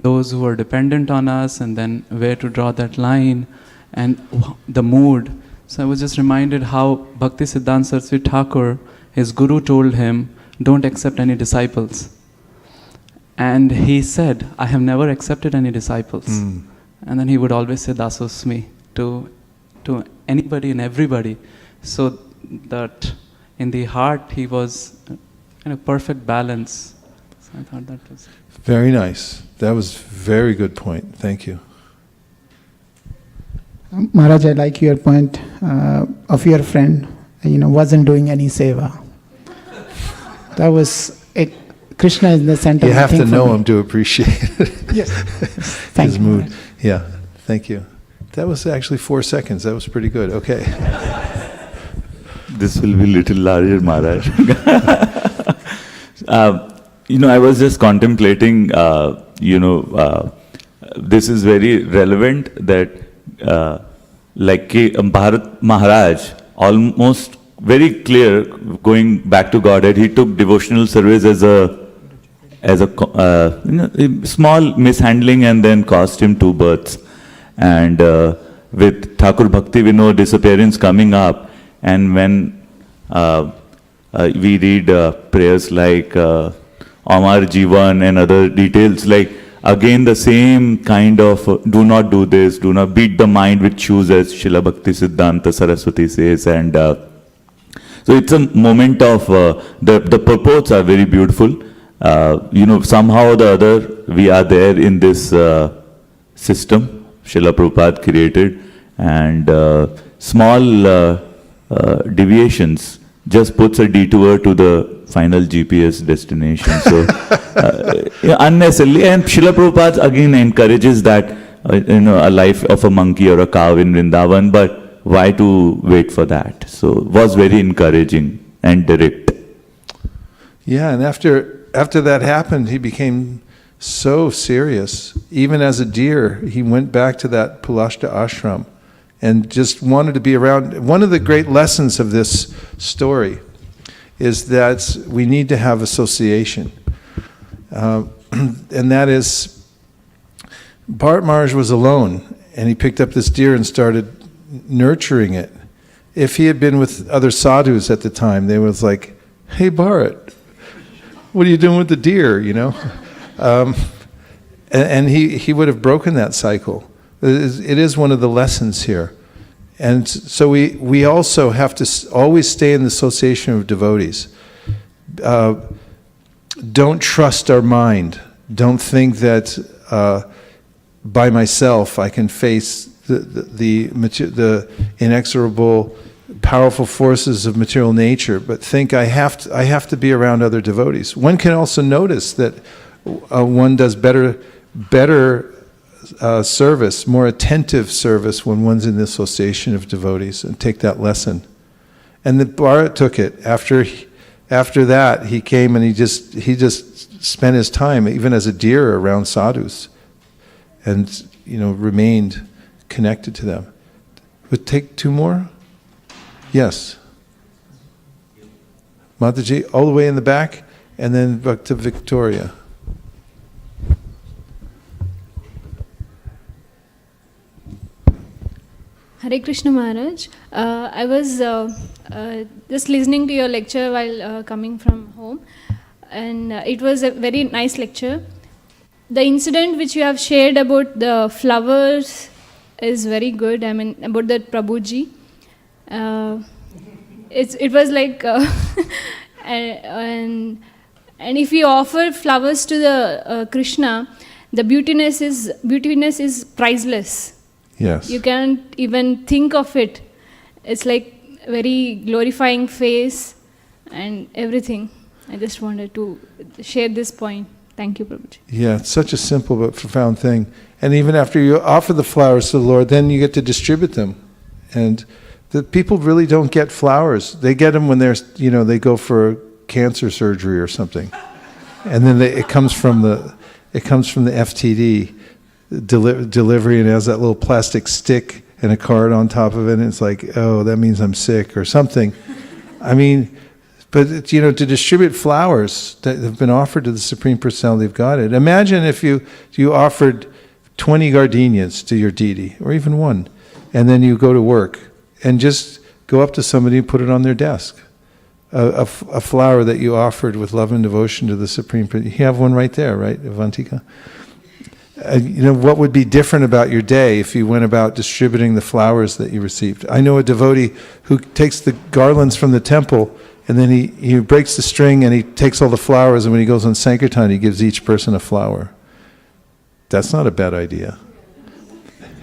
S4: those who are dependent on us and then where to draw that line and the mood. So I was just reminded how Bhakti Siddhanta Saraswati Thakur, his guru told him, don't accept any disciples. And he said, I have never accepted any disciples. And then he would always say Dasosmi to anybody and everybody. So that in the heart he was in a perfect balance. So I thought that was...
S1: Very nice. That was very good point. Thank you.
S9: Maharaj, I like your point of your friend, wasn't doing any seva. That was it. Krishna is the center.
S1: You have to know him to appreciate it.
S9: Yes.
S1: His mood. You. Yeah. Thank you. That was actually 4 seconds. That was pretty good. Okay.
S10: This will be little larger, Maharaj. I was just contemplating, this is very relevant that Bharat Maharaj, almost very clear, going back to Godhead, he took devotional service as a small mishandling and then cost him 2 births. And with Thakur Bhakti Vinod disappearance coming up, and when we read prayers like Amar Jivan and other details, like again the same kind of do not do this, do not beat the mind with shoes, as Srila Bhakti Siddhanta Saraswati says. And so it's a moment of, the purports are very beautiful. Somehow or the other we are there in this system Srila Prabhupada created, and small deviations just puts a detour to the final GPS destination. So unnecessarily, and Srila Prabhupada again encourages that a life of a monkey or a cow in Vrindavan, but why to wait for that? So it was very encouraging and direct.
S1: Yeah, and after that happened, he became so serious. Even as a deer, he went back to that Pulashta ashram and just wanted to be around. One of the great lessons of this story is that we need to have association. And that is, Bharat Maharaj was alone, and he picked up this deer and started nurturing it. If he had been with other sadhus at the time, they was like, hey Bharat, what are you doing with the deer, and he would have broken that cycle. It is one of the lessons here. And so we also have to always stay in the association of devotees. Don't trust our mind. Don't think that by myself I can face the inexorable, powerful forces of material nature, but think I have to be around other devotees. One can also notice that one does better service, more attentive service when one's in the association of devotees, and take that lesson. And the Bharat took it. After that, he came and he just spent his time, even as a deer, around sadhus, and remained connected to them. Would take 2 more? Yes. Mataji, all the way in the back, and then back to Victoria.
S11: Hare Krishna Maharaj. I was just listening to your lecture while coming from home, and it was a very nice lecture. The incident which you have shared about the flowers is very good. I mean, about that Prabhuji. It was like, and if you offer flowers to the Krishna, the beautiness is priceless.
S1: Yes.
S11: You can't even think of it. It's like very glorifying face and everything. I just wanted to share this point. Thank you, Prabhuji.
S1: Yeah, it's such a simple but profound thing. And even after you offer the flowers to the Lord, then you get to distribute them. And the people really don't get flowers. They get them when they go for cancer surgery or something. And then it comes from the FTD delivery, and it has that little plastic stick and a card on top of it, and it's like, oh, that means I'm sick or something. I mean, But, to distribute flowers that have been offered to the Supreme Personality of Godhead. Imagine if you offered 20 gardenias to your deity, or even one, and then you go to work and just go up to somebody and put it on their desk. A flower that you offered with love and devotion to the Supreme. You have one right there, right, Avantika? What would be different about your day if you went about distributing the flowers that you received? I know a devotee who takes the garlands from the temple, and then he breaks the string and he takes all the flowers, and when he goes on Sankirtan, he gives each person a flower. That's not a bad idea.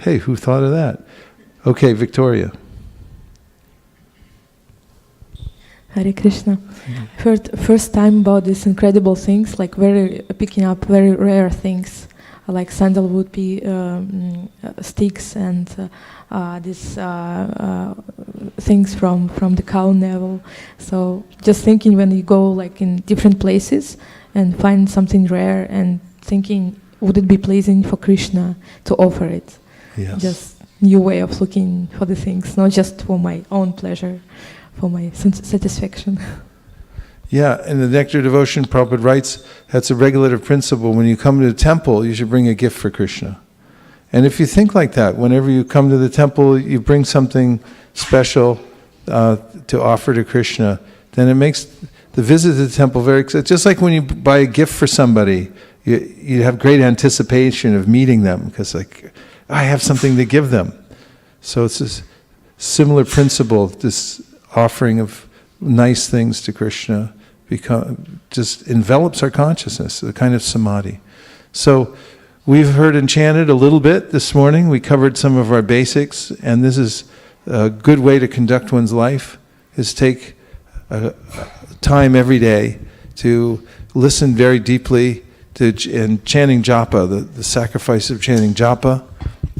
S1: Hey, who thought of that? Okay, Victoria.
S12: Hare Krishna. I heard first time about these incredible things, like picking up very rare things, like sandalwood sticks and these things from the cow navel. So just thinking when you go like in different places and find something rare and thinking, would it be pleasing for Krishna to offer it?
S1: Yes.
S12: Just new way of looking for the things, not just for my own pleasure, for my satisfaction.
S1: Yeah, in the Nectar Devotion, Prabhupada writes, that's a regulative principle. When you come to the temple, you should bring a gift for Krishna. And if you think like that, whenever you come to the temple, you bring something special to offer to Krishna, then it makes the visit to the temple very exciting. Just like when you buy a gift for somebody, you have great anticipation of meeting them, because I have something to give them. So it's this similar principle, this offering of nice things to Krishna just envelops our consciousness, a kind of samadhi. So we've heard and chanted a little bit this morning. We covered some of our basics, and this is a good way to conduct one's life, is take time every day to listen very deeply and chanting japa, the sacrifice of chanting japa,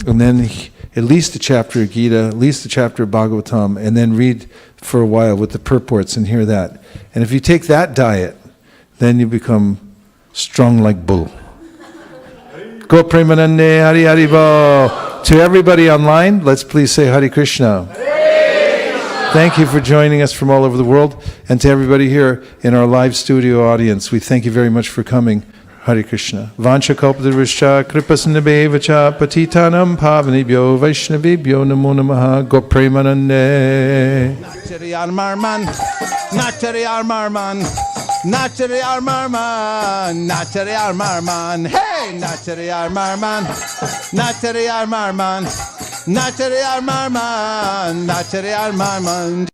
S1: and then at least a chapter of Gita, at least a chapter of Bhagavatam, and then read for a while with the purports and hear that. And if you take that diet, then you become strong like bull. Go Premanande Hari Hari Bo. To everybody online, let's please say Hare Krishna. Thank you for joining us from all over the world. And to everybody here in our live studio audience, we thank you very much for coming. Hare Krishna. Vancha kalpadrishcha kripasanabhevacha patitanam pavanibhyo vaishnavibhyo namo namaha gopremanande.
S13: Nachariyar marman, nachariyar marman, nachariyar marman, nachariyar marman, hey, nachariyar marman, nachariyar marman, nachariyar marman, nachariyar marman.